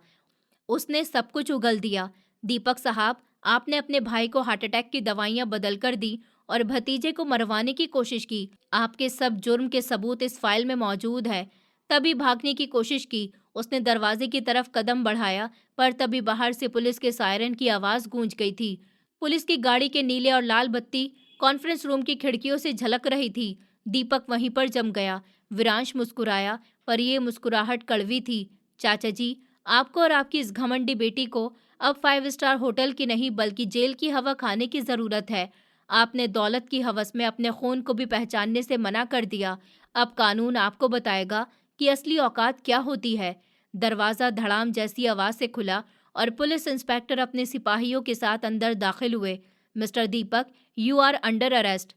उसने सब कुछ उगल दिया। दीपक साहब, आपने अपने भाई को हार्ट अटैक की दवाइयां बदल कर दी और भतीजे को मरवाने की कोशिश की। आपके सब जुर्म के सबूत इस फाइल में मौजूद है। तभी भागने की कोशिश की। उसने दरवाजे की तरफ कदम बढ़ाया, पर तभी बाहर से पुलिस के सायरन की आवाज गूंज गई थी। पुलिस की गाड़ी के नीले और लाल बत्ती कॉन्फ्रेंस रूम की खिड़कियों से झलक रही थी। दीपक वहीं पर जम गया। विरांश मुस्कुराया, पर यह मुस्कुराहट कड़वी थी। चाचा जी, आपको और आपकी इस घमंडी बेटी को अब 5 स्टार होटल की नहीं, बल्कि जेल की हवा खाने की जरूरत है। आपने दौलत की हवस में अपने खून को भी पहचानने से मना कर दिया। अब कानून आपको बताएगा कि असली औकात क्या होती है। दरवाजा धड़ाम जैसी आवाज से खुला और पुलिस इंस्पेक्टर अपने सिपाहियों के साथ अंदर दाखिल हुए। Mister Deepak, you are under arrest.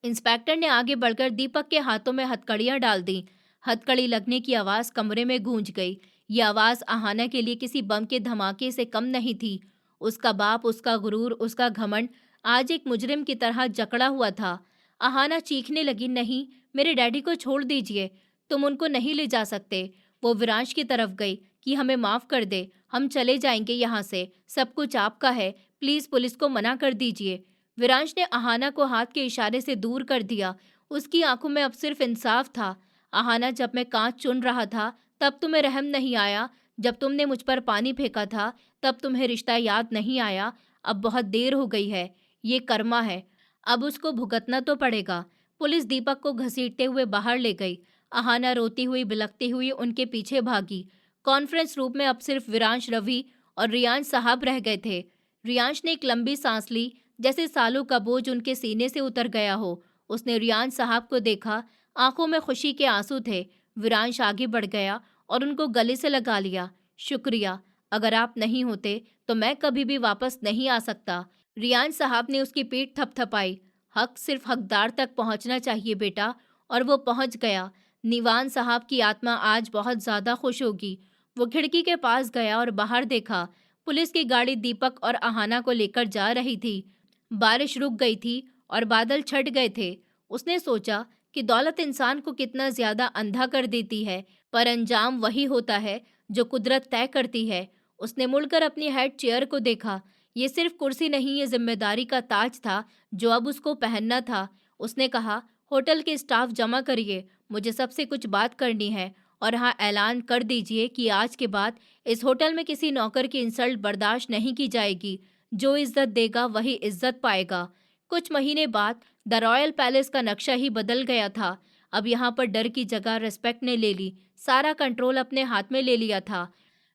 Inspector ने आगे बढ़कर दीपक के हाथों में हथकड़ियां डाल दी। हथकड़ी लगने की आवाज कमरे में गूंज गई। ये आवाज आहाना के लिए किसी बम के धमाके से कम नहीं थी। उसका बाप, उसका गुरूर, उसका घमंड आज एक मुजरिम की तरह जकड़ा हुआ था। आहाना चीखने लगी, नहीं, मेरे डैडी को छोड़ दीजिए। तुम उनको नहीं ले जा सकते। वो विरांश की तरफ गई कि हमें माफ़ कर दे, हम चले जाएंगे यहाँ से, सब कुछ आपका है, प्लीज़ पुलिस को मना कर दीजिए। विरांश ने आहाना को हाथ के इशारे से दूर कर दिया। उसकी आंखों में अब सिर्फ इंसाफ था। आहाना, जब मैं कांच चुन रहा था तब तुम्हें रहम नहीं आया, जब तुमने मुझ पर पानी फेंका था तब तुम्हें रिश्ता याद नहीं आया। अब बहुत देर हो गई है, ये कर्मा है, अब उसको भुगतना तो पड़ेगा। पुलिस दीपक को घसीटते हुए बाहर ले गई। आहाना रोती हुई बिलखती हुई उनके पीछे भागी। कॉन्फ्रेंस रूम में अब सिर्फ विरांश, रवि और रियांश साहब रह गए थे। रियांश ने एक लंबी सांस ली, जैसे सालों का बोझ उनके सीने से उतर गया हो। उसने रियांश साहब को देखा, आंखों में खुशी के आंसू थे। विरांश आगे बढ़ गया और उनको गले से लगा लिया। शुक्रिया, अगर आप नहीं होते तो मैं कभी भी वापस नहीं आ सकता। रियांश साहब ने उसकी पीठ थपथपाई। हक सिर्फ हकदार तक पहुंचना चाहिए बेटा, और वो पहुंच गया। निवान साहब की आत्मा आज बहुत ज्यादा खुश होगी। वो खिड़की के पास गया और बाहर देखा। पुलिस की गाड़ी दीपक और आहाना को लेकर जा रही थी। बारिश रुक गई थी और बादल छट गए थे। उसने सोचा कि दौलत इंसान को कितना ज्यादा अंधा कर देती है, पर अंजाम वही होता है जो कुदरत तय करती है। उसने मुड़कर अपनी हेड चेयर को देखा। ये सिर्फ कुर्सी नहीं, ये जिम्मेदारी का ताज था जो अब उसको पहनना था। उसने कहा, होटल के स्टाफ जमा करिए, मुझे सबसे कुछ बात करनी है। और हाँ, ऐलान कर दीजिए कि आज के बाद इस होटल में किसी नौकर की इंसल्ट बर्दाश्त नहीं की जाएगी। जो इज्जत देगा वही इज्जत पाएगा। कुछ महीने बाद द रॉयल पैलेस का नक्शा ही बदल गया था। अब यहाँ पर डर की जगह रिस्पेक्ट ने ले ली। सारा कंट्रोल अपने हाथ में ले लिया था।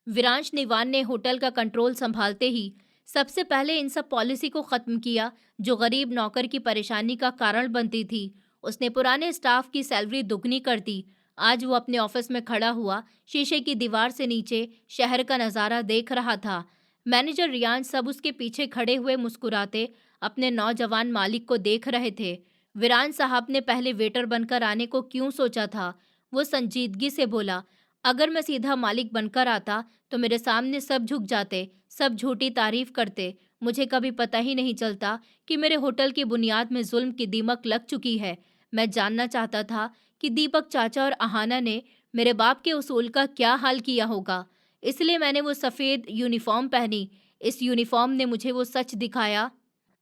विरांश निवान ने होटल का कंट्रोल संभालते ही सबसे पहले इन सब पॉलिसी को खत्म किया जो गरीब नौकर की परेशानी का कारण बनती थी। उसने पुराने स्टाफ की सैलरी दुगनी कर दी। आज वो अपने ऑफिस में खड़ा हुआ शीशे की दीवार से नीचे शहर का नज़ारा देख रहा था। मैनेजर रियान सब उसके पीछे खड़े हुए मुस्कुराते अपने नौजवान मालिक को देख रहे थे। विरान साहब ने पहले वेटर बनकर आने को क्यों सोचा था? वो संजीदगी से बोला, अगर मैं सीधा मालिक बनकर आता तो मेरे सामने सब झुक जाते, सब झूठी तारीफ करते। मुझे कभी पता ही नहीं चलता कि मेरे होटल की बुनियाद में जुल्म की दीमक लग चुकी है। मैं जानना चाहता था कि दीपक चाचा और आहाना ने मेरे बाप के उसूल का क्या हाल किया होगा। इसलिए मैंने वो सफ़ेद यूनिफॉर्म पहनी। इस यूनिफॉर्म ने मुझे वो सच दिखाया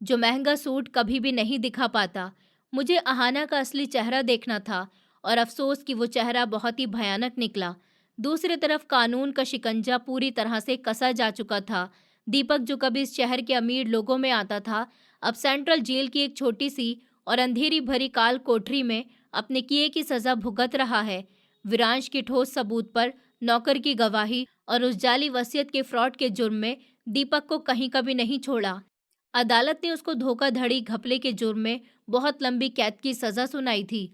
जो महंगा सूट कभी भी नहीं दिखा पाता। मुझे आहाना का असली चेहरा देखना था, और अफसोस कि वो चेहरा बहुत ही भयानक निकला। दूसरी तरफ कानून का शिकंजा पूरी तरह से कसा जा चुका था। दीपक, जो कभी इस शहर के अमीर लोगों में आता था, अब सेंट्रल जेल की एक छोटी सी और अंधेरी भरी काल कोठरी में अपने किए की सजा भुगत रहा है। विरांश के ठोस सबूत पर, नौकर की गवाही और उस जाली वसीयत के फ्रॉड के जुर्म में दीपक को कहीं कभी नहीं छोड़ा। अदालत ने उसको धोखाधड़ी घपले के जुर्म में बहुत लंबी कैद की सजा सुनाई थी।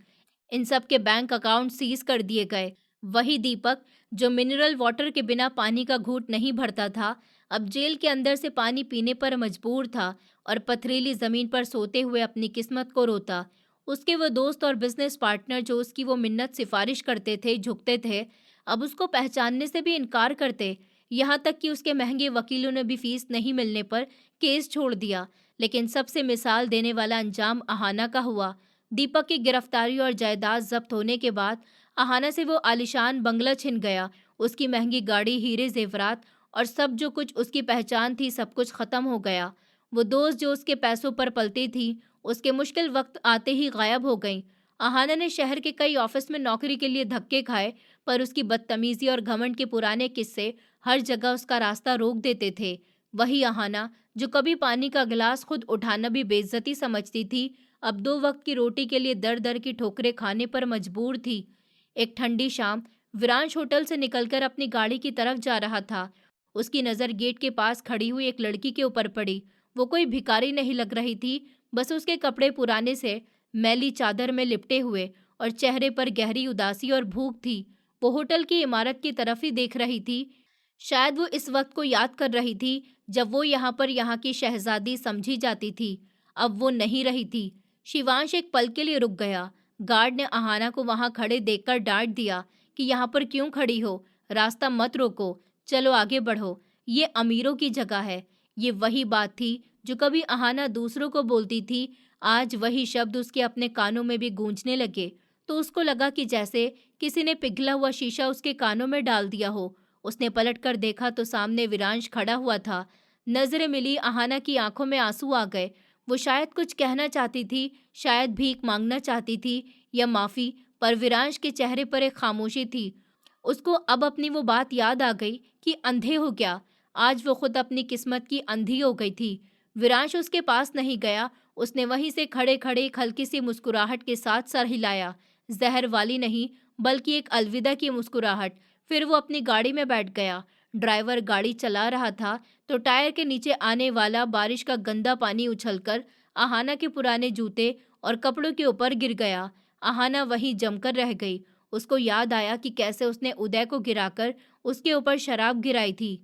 इन सब के बैंक अकाउंट सीज कर दिए गए। वही दीपक, जो मिनरल वाटर के बिना पानी का घूंट नहीं भरता था, अब जेल के अंदर से पानी पीने पर मजबूर था और पथरीली जमीन पर सोते हुए अपनी किस्मत को रोता। उसके वो दोस्त और बिजनेस पार्टनर जो उसकी वो मिन्नत सिफारिश करते थे, झुकते थे, अब उसको पहचानने से भी इनकार करते। यहाँ तक कि उसके महंगे वकीलों ने भी फीस नहीं मिलने पर केस छोड़ दिया। लेकिन सबसे मिसाल देने वाला अंजाम आहाना का हुआ। दीपक की गिरफ्तारी और जायदाद जब्त होने के बाद आहाना से वो आलिशान बंगला छिन गया। उसकी महंगी गाड़ी, हीरे जेवरात और सब जो कुछ उसकी पहचान थी, सब कुछ खत्म हो गया। वो दोस्त जो उसके पैसों पर पलती थी, उसके मुश्किल वक्त आते ही गायब हो गईं। आहाना ने शहर के कई ऑफिस में नौकरी के लिए धक्के खाए, पर उसकी बदतमीजी और घमंड के पुराने किस्से हर जगह उसका रास्ता रोक देते थे। वही आहाना, जो कभी पानी का गिलास खुद उठाना भी बेइज्जती समझती थी, अब 2 वक्त की रोटी के लिए दर दर की ठोकरें खाने पर मजबूर थी। एक ठंडी शाम विरांश होटल से निकलकर अपनी गाड़ी की तरफ जा रहा था। उसकी नज़र गेट के पास खड़ी हुई एक लड़की के ऊपर पड़ी। वो कोई भिखारी नहीं लग रही थी, बस उसके कपड़े पुराने से मैली चादर में लिपटे हुए और चेहरे पर गहरी उदासी और भूख थी। वो होटल की इमारत की तरफ ही देख रही थी। शायद वो इस वक्त को याद कर रही थी जब वो यहाँ की शहजादी समझी जाती थी। अब वो नहीं रही थी। शिवांश एक पल के लिए रुक गया। गार्ड ने आहाना को वहां खड़े देखकर डांट दिया कि यहाँ पर क्यों खड़ी हो, रास्ता मत रोको, चलो आगे बढ़ो, ये अमीरों की जगह है। ये वही बात थी जो कभी आहाना दूसरों को बोलती थी। आज वही शब्द उसके अपने कानों में भी गूंजने लगे। तो उसको लगा कि जैसे किसी ने पिघला हुआ शीशा उसके कानों में डाल दिया हो। उसने पलटकर देखा तो सामने विरांश खड़ा हुआ था। नजरें मिली, अहाना की आंखों में आंसू आ गए। वो शायद कुछ कहना चाहती थी, शायद भीख मांगना चाहती थी या माफी, पर विरांश के चेहरे पर एक खामोशी थी। उसको अब अपनी वो बात याद आ गई कि अंधे हो क्या। आज वो खुद अपनी किस्मत की अंधी हो गई थी। विरांश उसके पास नहीं गया। उसने वहीं से खड़े खड़े एक हल्की सी मुस्कुराहट के साथ सर हिलाया। जहर वाली नहीं, बल्कि एक अलविदा की मुस्कुराहट। फिर वो अपनी गाड़ी में बैठ गया। ड्राइवर गाड़ी चला रहा था तो टायर के नीचे आने वाला बारिश का गंदा पानी उछलकर आहाना के पुराने जूते और कपड़ों के ऊपर गिर गया। आहाना वहीं जमकर रह गई। उसको याद आया कि कैसे उसने उदय को गिराकर उसके ऊपर शराब गिराई थी।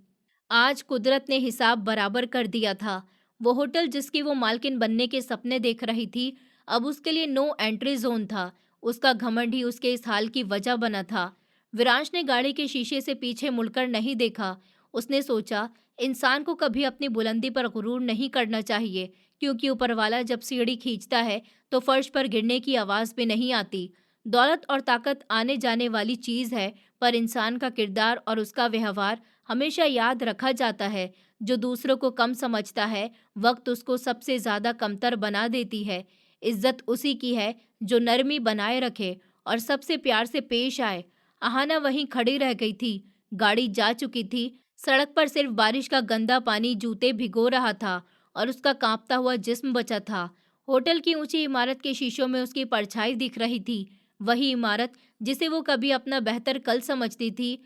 आज कुदरत ने हिसाब बराबर कर दिया था। वो होटल जिसकी वो मालकिन बनने के सपने देख रही थी, अब उसके लिए नो एंट्री जोन था। उसका घमंड ही उसके इस हाल की वजह बना था। विरांश ने गाड़ी के शीशे से पीछे मुड़कर नहीं देखा। उसने सोचा, इंसान को कभी अपनी बुलंदी पर गुरूर नहीं करना चाहिए, क्योंकि ऊपर वाला जब सीढ़ी खींचता है तो फर्श पर गिरने की आवाज़ भी नहीं आती। दौलत और ताकत आने जाने वाली चीज़ है, पर इंसान का किरदार और उसका व्यवहार हमेशा याद रखा जाता है। जो दूसरों को कम समझता है, वक्त उसको सबसे ज़्यादा कमतर बना देती है। इज्जत उसी की है जो नरमी बनाए रखे और सबसे प्यार से पेश आए। आहाना वहीं खड़ी रह गई थी। गाड़ी जा चुकी थी। सड़क पर सिर्फ बारिश का गंदा पानी जूते भिगो रहा था और उसका कांपता हुआ जिस्म बचा था। होटल की ऊंची इमारत के शीशों में उसकी परछाई दिख रही थी। वही इमारत जिसे वो कभी अपना बेहतर कल समझती थी,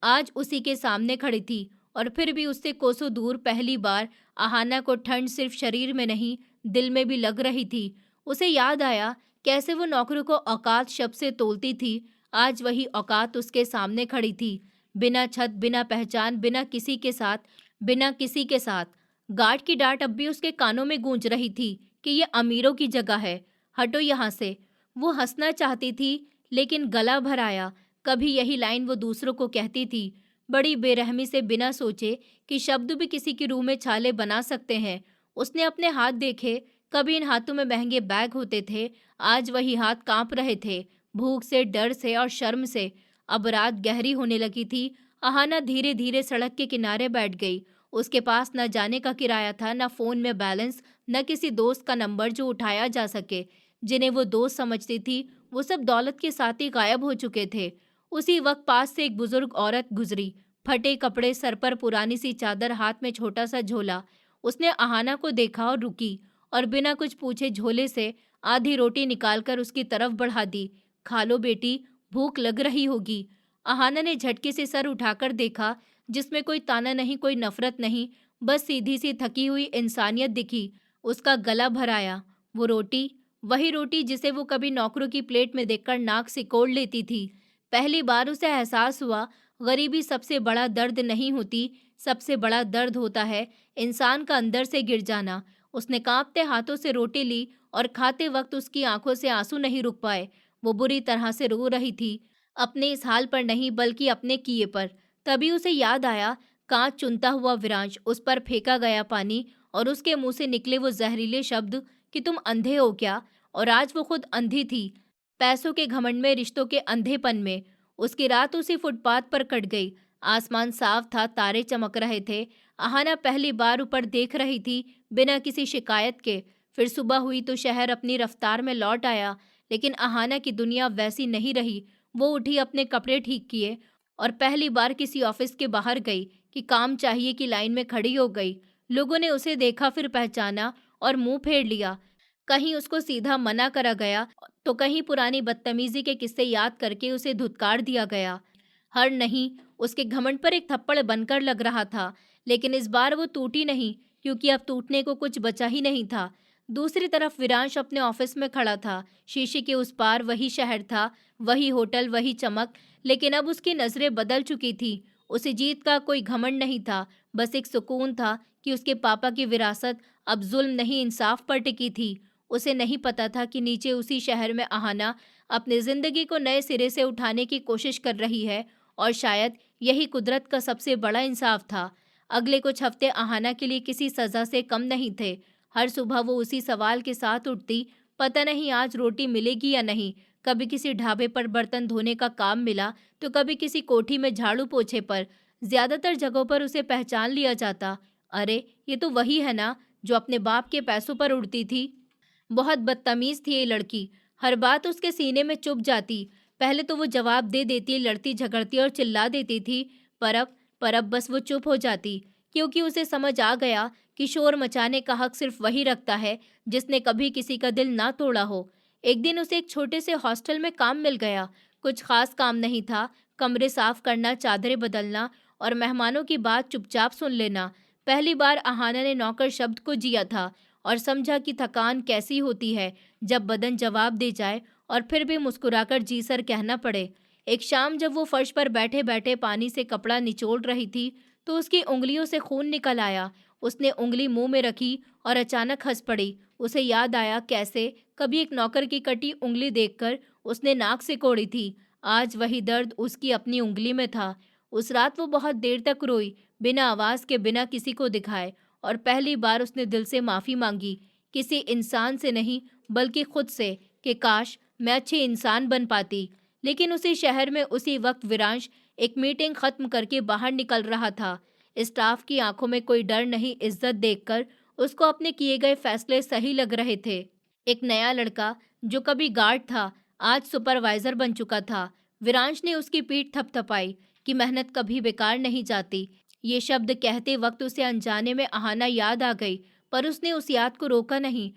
आज उसी के सामने खड़ी थी। और फिर भी उससे कोसों दूर पहली बार आहाना को ठंड सिर्फ शरीर में नहीं, दिल में भी लग रही थी। उसे याद आया कैसे वो नौकरों को औकात शब्द से तोलती थी। आज वही औकात उसके सामने खड़ी थी, बिना छत, बिना पहचान, बिना किसी के साथ। गार्ड की डांट अब भी उसके कानों में गूंज रही थी कि ये अमीरों की जगह है, हटो यहाँ से। वो हंसना चाहती थी, लेकिन गला भर आया। कभी यही लाइन वो दूसरों को कहती थी, बड़ी बेरहमी से, बिना सोचे कि शब्द भी किसी की रूह में छाले बना सकते हैं। उसने अपने हाथ देखे। कभी इन हाथों में महंगे बैग होते थे, आज वही हाथ कांप रहे थे, भूख से, डर से और शर्म से। अब रात गहरी होने लगी थी। आहाना धीरे धीरे सड़क के किनारे बैठ गई। उसके पास न जाने का किराया था, न फोन में बैलेंस, न किसी दोस्त का नंबर जो उठाया जा सके। जिन्हें वो दोस्त समझती थी, वो सब दौलत के साथ ही गायब हो चुके थे। उसी वक्त पास से एक बुजुर्ग औरत गुजरी। फटे कपड़े, सर पर पुरानी सी चादर, हाथ में छोटा सा झोला। उसने आहाना को देखा और रुकी और बिना कुछ पूछे झोले से आधी रोटी निकालकर उसकी तरफ बढ़ा दी। खा लो बेटी, भूख लग रही होगी। आहाना ने झटके से सर उठाकर देखा, जिसमें कोई ताना नहीं, कोई नफरत नहीं, बस सीधी सी थकी हुई इंसानियत दिखी। उसका गला भर आया। वो रोटी, वही रोटी जिसे वो कभी नौकरों की प्लेट में देखकर नाक सिकोड़ लेती थी। पहली बार उसे एहसास हुआ, गरीबी सबसे बड़ा दर्द नहीं होती, सबसे बड़ा दर्द होता है इंसान का अंदर से गिर जाना। उसने कांपते हाथों से रोटी ली और खाते वक्त उसकी आंखों से आंसू नहीं रुक पाए। वो बुरी तरह से रो रही थी, अपने इस हाल पर नहीं, बल्कि अपने किए पर। तभी उसे याद आया, कांच चुनता हुआ विरांश, उस पर फेंका गया पानी और उसके मुंह से निकले वो जहरीले शब्द कि तुम अंधे हो क्या। और आज वो खुद अंधी थी, पैसों के घमंड में, रिश्तों के अंधेपन में। उसकी रात उसी फुटपाथ पर कट गई। आसमान साफ था, तारे चमक रहे थे। आहाना पहली बार ऊपर देख रही थी, बिना किसी शिकायत के। फिर सुबह हुई तो शहर अपनी रफ्तार में लौट आया, लेकिन आहाना की दुनिया वैसी नहीं रही। वो उठी, अपने कपड़े ठीक किए और पहली बार किसी ऑफिस के बाहर गई कि काम चाहिए की लाइन में खड़ी हो गई। लोगों ने उसे देखा, फिर पहचाना और मुंह फेर लिया। कहीं उसको सीधा मना करा गया, तो कहीं पुरानी बदतमीजी के किस्से याद करके उसे धुतकार दिया गया। हर नहीं उसके घमंड पर एक थप्पड़ बनकर लग रहा था, लेकिन इस बार वो टूटी नहीं, क्योंकि अब टूटने को कुछ बचा ही नहीं था। दूसरी तरफ विरांश अपने ऑफिस में खड़ा था। शीशे के उस पार वही शहर था, वही होटल, वही चमक, लेकिन अब उसकी नजरें बदल चुकी थी। उसे जीत का कोई घमंड नहीं था, बस एक सुकून था कि उसके पापा की विरासत अब जुल्म नहीं, इंसाफ पर टिकी थी। उसे नहीं पता था कि नीचे उसी शहर में आहाना अपनी जिंदगी को नए सिरे से उठाने की कोशिश कर रही है, और शायद यही कुदरत का सबसे बड़ा इंसाफ था। अगले कुछ हफ्ते आहाना के लिए किसी सजा से कम नहीं थे। हर सुबह वो उसी सवाल के साथ उठती, पता नहीं आज रोटी मिलेगी या नहीं, कभी किसी ढाबे पर बर्तन धोने का काम मिला, तो कभी किसी कोठी में झाड़ू पोछे पर। ज्यादातर जगहों पर उसे पहचान लिया जाता। अरे, ये तो वही है ना जो अपने बाप के पैसों पर उड़ती थी। बहुत बदतमीज थी ये लड़की। हर बात उसके सीने में चुभ जाती। पहले तो वो जवाब दे देती, लड़ती झगड़ती और चिल्ला देती थी। पर अब बस वो चुप हो जाती, क्योंकि उसे समझ आ गया कि शोर मचाने का हक सिर्फ वही रखता है जिसने कभी किसी का दिल ना तोड़ा हो। एक दिन उसे एक छोटे से हॉस्टल में काम मिल गया। कुछ खास काम नहीं था, कमरे साफ करना, चादरें बदलना और मेहमानों की बात चुपचाप सुन लेना। पहली बार अहाना ने नौकर शब्द को जिया था और समझा कि थकान कैसी होती है जब बदन जवाब दे जाए और फिर भी मुस्कुराकर जी सर कहना पड़े। एक शाम जब वो फर्श पर बैठे बैठे पानी से कपड़ा निचोड़ रही थी, तो उसकी उंगलियों से खून निकल आया। उसने उंगली मुंह में रखी और अचानक हंस पड़ी। उसे याद आया कैसे कभी एक नौकर की कटी उंगली देखकर उसने नाक से कोड़ी थी। आज वही दर्द उसकी अपनी उंगली में था। उस रात वो बहुत देर तक रोई, बिना आवाज के, बिना किसी को दिखाए। और पहली बार उसने दिल से माफ़ी मांगी, किसी इंसान से नहीं बल्कि खुद से, कि काश मैं अच्छी इंसान बन पाती। लेकिन उसी शहर में उसी वक्त विरांश एक मीटिंग खत्म करके बाहर निकल रहा था। स्टाफ की आंखों में कोई डर नहीं, इज्जत देखकर उसको अपने किए गए फैसले सही लग रहे थे। एक नया लड़का जो कभी गार्ड था, आज सुपरवाइजर बन चुका था। विरांश ने उसकी पीठ थपथपाई कि मेहनत कभी बेकार नहीं जाती। ये शब्द कहते वक्त उसे अनजाने में अहाना याद आ गई, पर उसने उस याद को रोका नहीं।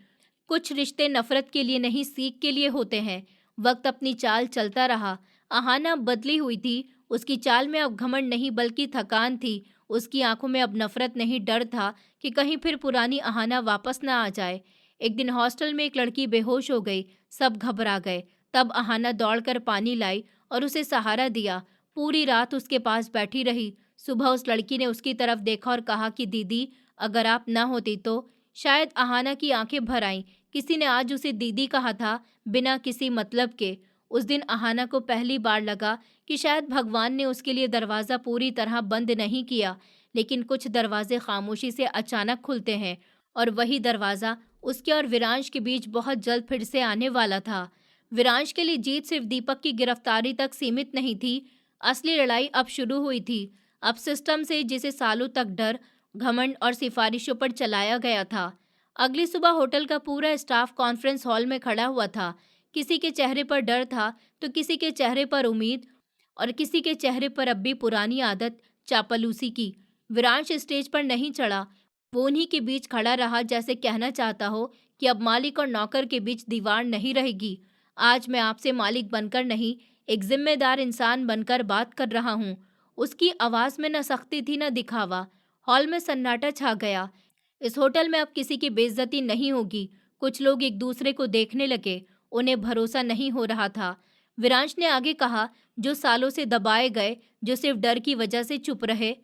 कुछ रिश्ते नफरत के लिए नहीं, सीख के लिए होते हैं। वक्त अपनी चाल चलता रहा। अहाना बदली हुई थी। उसकी चाल में अब घमंड नहीं बल्कि थकान थी। उसकी आंखों में अब नफरत नहीं, डर था कि कहीं फिर पुरानी अहाना वापस ना आ जाए। एक दिन हॉस्टल में एक लड़की बेहोश हो गई। सब घबरा गए। तब अहाना दौड़कर पानी लाई और उसे सहारा दिया। पूरी रात उसके पास बैठी रही। सुबह उस लड़की ने उसकी तरफ देखा और कहा कि दीदी, अगर आप ना होती तो। शायद अहाना की आंखें भर आईं। किसी ने आज उसे दीदी कहा था, बिना किसी मतलब के। उस दिन अहाना को पहली बार लगा कि शायद भगवान ने उसके लिए दरवाज़ा पूरी तरह बंद नहीं किया, लेकिन कुछ दरवाजे खामोशी से अचानक खुलते हैं, और वही दरवाज़ा उसके और विरांश के बीच बहुत जल्द फिर से आने वाला था। विरांश के लिए जीत सिर्फ दीपक की गिरफ्तारी तक सीमित नहीं थी। असली लड़ाई अब शुरू हुई थी। अब सिस्टम से, जिसे सालों तक डर, घमंड और सिफारिशों पर चलाया गया था। अगली सुबह होटल का पूरा स्टाफ कॉन्फ्रेंस हॉल में खड़ा हुआ था। किसी के चेहरे पर डर था, तो किसी के चेहरे पर उम्मीद, और किसी के चेहरे पर अब भी पुरानी आदत, चापलूसी की। विरांश स्टेज पर नहीं चढ़ा। वो उन्हीं के बीच खड़ा रहा, जैसे कहना चाहता हो कि अब मालिक और नौकर के बीच दीवार नहीं रहेगी। आज मैं आपसे मालिक बनकर नहीं, एक जिम्मेदार इंसान बनकर बात कर रहा हूँ। उसकी आवाज़ में न सख्ती थी न दिखावा। हॉल में सन्नाटा छा गया। इस होटल में अब किसी की बेइज्जती नहीं होगी। कुछ लोग एक दूसरे को देखने लगे। उन्हें भरोसा नहीं हो रहा था। विरांश ने आगे कहा, जो सालों से दबाए गए, जो सिर्फ डर की वजह से चुप रहे,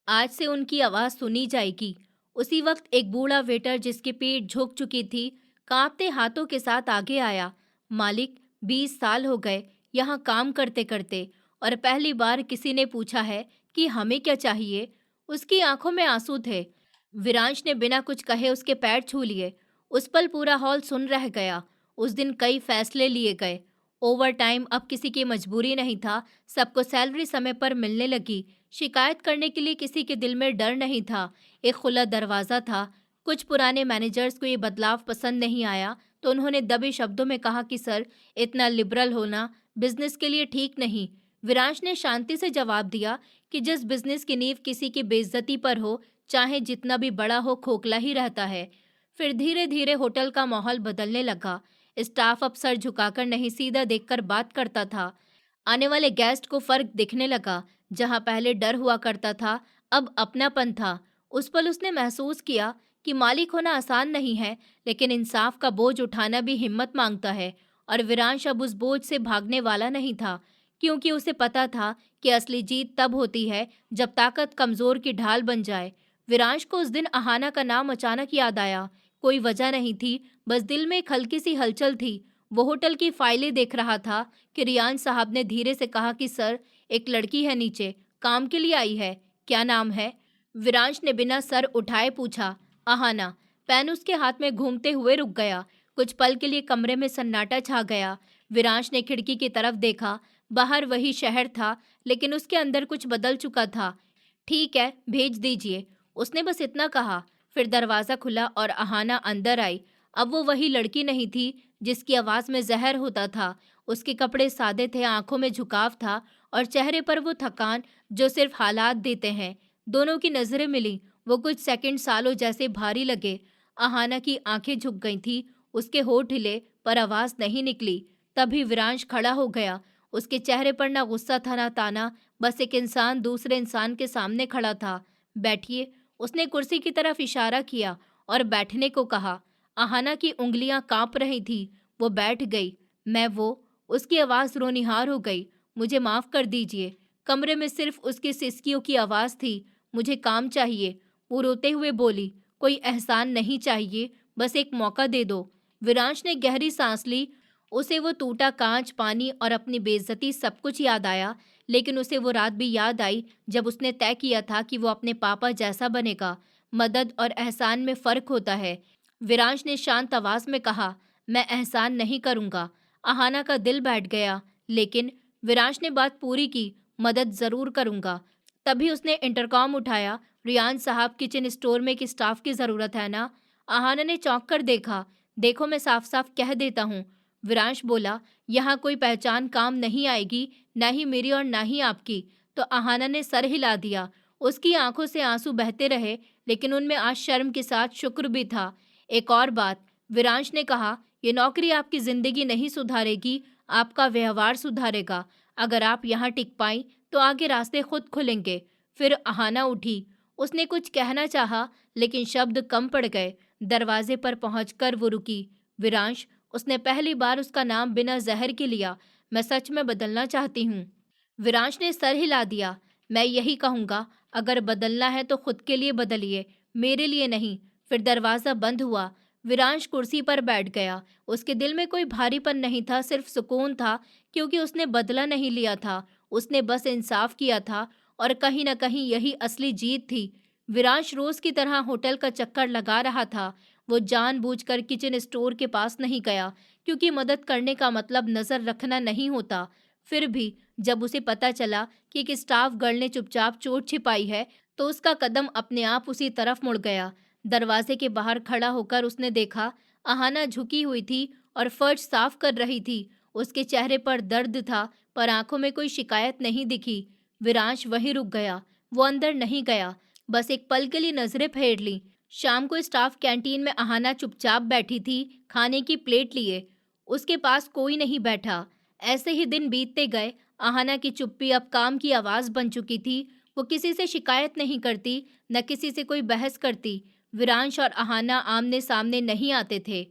आज से उनकी आवाज़ सुनी जाएगी। उसी वक्त एक बूढ़ा वेटर, जिसकी पीठ झुक चुकी थी, कांपते हाथों के साथ आगे आया। मालिक, 20 साल हो गए यहाँ काम करते करते, और पहली बार किसी ने पूछा है कि हमें क्या चाहिए। उसकी आंखों में आंसू थे। विरांश ने बिना कुछ कहे उसके पैर छू लिए। उस पल पूरा हॉल सुन रह गया। उस दिन कई फैसले लिए गए। ओवर टाइम अब किसी की मजबूरी नहीं था। सबको सैलरी समय पर मिलने लगी। शिकायत करने के लिए किसी के दिल में डर नहीं था। एक खुला दरवाज़ा था। कुछ पुराने मैनेजर्स को ये बदलाव पसंद नहीं आया, तो उन्होंने दबे शब्दों में कहा कि सर, इतना लिबरल होना बिजनेस के लिए ठीक नहीं। विरांश ने शांति से जवाब दिया कि जिस बिजनेस की नींव किसी की बेइज्जती पर हो, चाहे जितना भी बड़ा हो, खोखला ही रहता है। फिर धीरे धीरे होटल का माहौल बदलने लगा। स्टाफ अब सर झुकाकर नहीं, सीधा देखकर बात करता था। आने वाले गेस्ट को फर्क दिखने लगा। जहां पहले डर हुआ करता था, अब अपनापन था। उस पल उसने महसूस किया कि मालिक होना आसान नहीं है, लेकिन इंसाफ का बोझ उठाना भी हिम्मत मांगता है। और विरांश अब उस बोझ से भागने वाला नहीं था, क्योंकि उसे पता था कि असली जीत तब होती है जब ताकत कमजोर की ढाल बन जाए। विरांश को उस दिन अहाना का नाम अचानक याद आया। कोई वजह नहीं थी, बस दिल में एक हल्की सी हलचल थी। वो होटल की फाइलें देख रहा था कि रियान साहब ने धीरे से कहा कि सर, एक लड़की है नीचे, काम के लिए आई है। क्या नाम है? विरांश ने बिना सर उठाए पूछा। अहाना। पेन उसके हाथ में घूमते हुए रुक गया। कुछ पल के लिए कमरे में सन्नाटा छा गया। विरांश ने खिड़की की तरफ देखा। बाहर वही शहर था, लेकिन उसके अंदर कुछ बदल चुका था। ठीक है, भेज दीजिए, उसने बस इतना कहा। फिर दरवाज़ा खुला और अहाना अंदर आई। अब वो वही लड़की नहीं थी जिसकी आवाज़ में जहर होता था। उसके कपड़े सादे थे, आंखों में झुकाव था और चेहरे पर वो थकान जो सिर्फ हालात देते हैं। दोनों की नज़रें मिली। वो कुछ सेकंड सालों जैसे भारी लगे। अहाना की आंखें झुक गई थी, उसके होठ हिले, पर आवाज़ नहीं निकली। तभी विरांश खड़ा हो गया। उसके चेहरे पर ना गुस्सा था, ना ताना, बस एक इंसान दूसरे इंसान के सामने खड़ा था। बैठिए, उसने कुर्सी की तरफ इशारा किया और बैठने को कहा। अहाना की उंगलियां कांप रही थी। वो बैठ गई। मैं वो उसकी आवाज़ रोनिहार हो गई। मुझे माफ़ कर दीजिए। कमरे में सिर्फ उसकी सिसकियों की आवाज़ थी। मुझे काम चाहिए, वो रोते हुए बोली। कोई एहसान नहीं चाहिए, बस एक मौका दे दो। विरांश ने गहरी सांस ली। उसे वो टूटा कांच, पानी और अपनी बेइज्जती सब कुछ याद आया। लेकिन उसे वो रात भी याद आई जब उसने तय किया था कि वो अपने पापा जैसा बनेगा। मदद और एहसान में फ़र्क होता है। विरांश ने शांत आवाज़ में कहा, मैं एहसान नहीं करूँगा। अहाना का दिल बैठ गया, लेकिन विरांश ने बात पूरी की, मदद ज़रूर करूँगा। तभी उसने इंटरकॉम उठाया। रियान साहब, किचन स्टोर में एक स्टाफ की ज़रूरत है ना? अहाना ने चौंक कर देखा। देखो, मैं साफ साफ कह देता हूँ, विरांश बोला। यहाँ कोई पहचान काम नहीं आएगी, न ही मेरी और न ही आपकी। तो अहाना ने सर हिला दिया। उसकी आंखों से आंसू बहते रहे, लेकिन उनमें आज शर्म के साथ शुक्र भी था। एक और बात, विरांश ने कहा, ये नौकरी आपकी ज़िंदगी नहीं सुधारेगी, आपका व्यवहार सुधारेगा। अगर आप यहाँ टिक पाई तो आगे रास्ते खुद खुलेंगे। फिर अहाना उठी। उसने कुछ कहना चाहा, लेकिन शब्द कम पड़ गए। दरवाजे पर पहुंचकर वो रुकी। विरांश, उसने पहली बार उसका नाम बिना जहर के लिया। मैं सच में बदलना चाहती हूँ। विरांश ने सर हिला दिया। मैं यही कहूँगा, अगर बदलना है तो खुद के लिए बदलिए, मेरे लिए नहीं। फिर दरवाज़ा बंद हुआ। विरांश कुर्सी पर बैठ गया। उसके दिल में कोई भारीपन नहीं था, सिर्फ सुकून था, क्योंकि उसने बदला नहीं लिया था, उसने बस इंसाफ किया था। और कहीं न कहीं यही असली जीत थी। विरांश रोज़ की तरह होटल का चक्कर लगा रहा था। वो जानबूझकर किचन स्टोर के पास नहीं गया, क्योंकि मदद करने का मतलब नज़र रखना नहीं होता। फिर भी जब उसे पता चला कि एक स्टाफ गर्ल ने चुपचाप चोट छिपाई है, तो उसका कदम अपने आप उसी तरफ मुड़ गया। दरवाजे के बाहर खड़ा होकर उसने देखा, अहाना झुकी हुई थी और फर्श साफ कर रही थी। उसके चेहरे पर दर्द था, पर आंखों में कोई शिकायत नहीं दिखी। विरांश वहीं रुक गया। वो अंदर नहीं गया, बस एक पल के लिए नजरें फेर ली। शाम को स्टाफ कैंटीन में अहाना चुपचाप बैठी थी, खाने की प्लेट लिए। उसके पास कोई नहीं बैठा। ऐसे ही दिन बीतते गए। अहाना की चुप्पी अब काम की आवाज़ बन चुकी थी। वो किसी से शिकायत नहीं करती, न किसी से कोई बहस करती। विरांश और अहाना आमने सामने नहीं आते थे।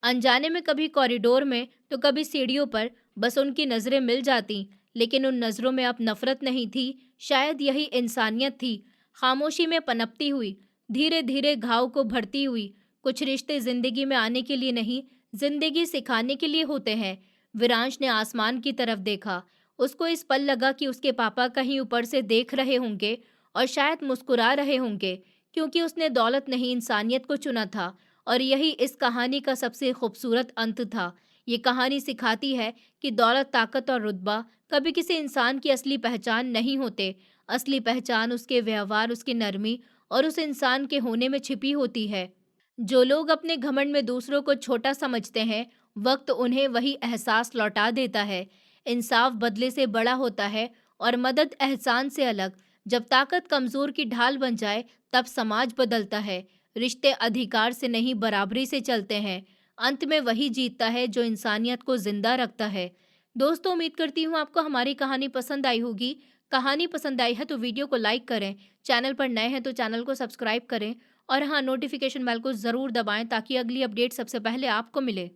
अनजाने में कभी कॉरिडोर में तो कभी सीढ़ियों पर बस उनकी नज़रें मिल जाती, लेकिन उन नज़रों में अब नफ़रत नहीं थी, शायद यही इंसानियत थी, खामोशी में पनपती हुई, धीरे धीरे घाव को भरती हुई। कुछ रिश्ते ज़िंदगी में आने के लिए नहीं, ज़िंदगी सिखाने के लिए होते हैं। विरांश ने आसमान की तरफ देखा। उसको इस पल लगा कि उसके पापा कहीं ऊपर से देख रहे होंगे और शायद मुस्कुरा रहे होंगे, क्योंकि उसने दौलत नहीं, इंसानियत को चुना था। और यही इस कहानी का सबसे खूबसूरत अंत था। ये कहानी सिखाती है कि दौलत, ताकत और रुतबा कभी किसी इंसान की असली पहचान नहीं होते। असली पहचान उसके व्यवहार, उसकी नरमी और उस इंसान के होने में छिपी होती है। जो लोग अपने घमंड में दूसरों को छोटा समझते हैं, वक्त उन्हें वही एहसास लौटा देता है। इंसाफ बदले से बड़ा होता है और मदद एहसान से अलग। जब ताकत कमज़ोर की ढाल बन जाए, तब समाज बदलता है। रिश्ते अधिकार से नहीं, बराबरी से चलते हैं। अंत में वही जीतता है जो इंसानियत को जिंदा रखता है। दोस्तों, उम्मीद करती हूँ आपको हमारी कहानी पसंद आई होगी। कहानी पसंद आई है तो वीडियो को लाइक करें, चैनल पर नए हैं तो चैनल को सब्सक्राइब करें और हाँ, नोटिफिकेशन बेल को ज़रूर दबाएं ताकि अगली अपडेट सबसे पहले आपको मिले।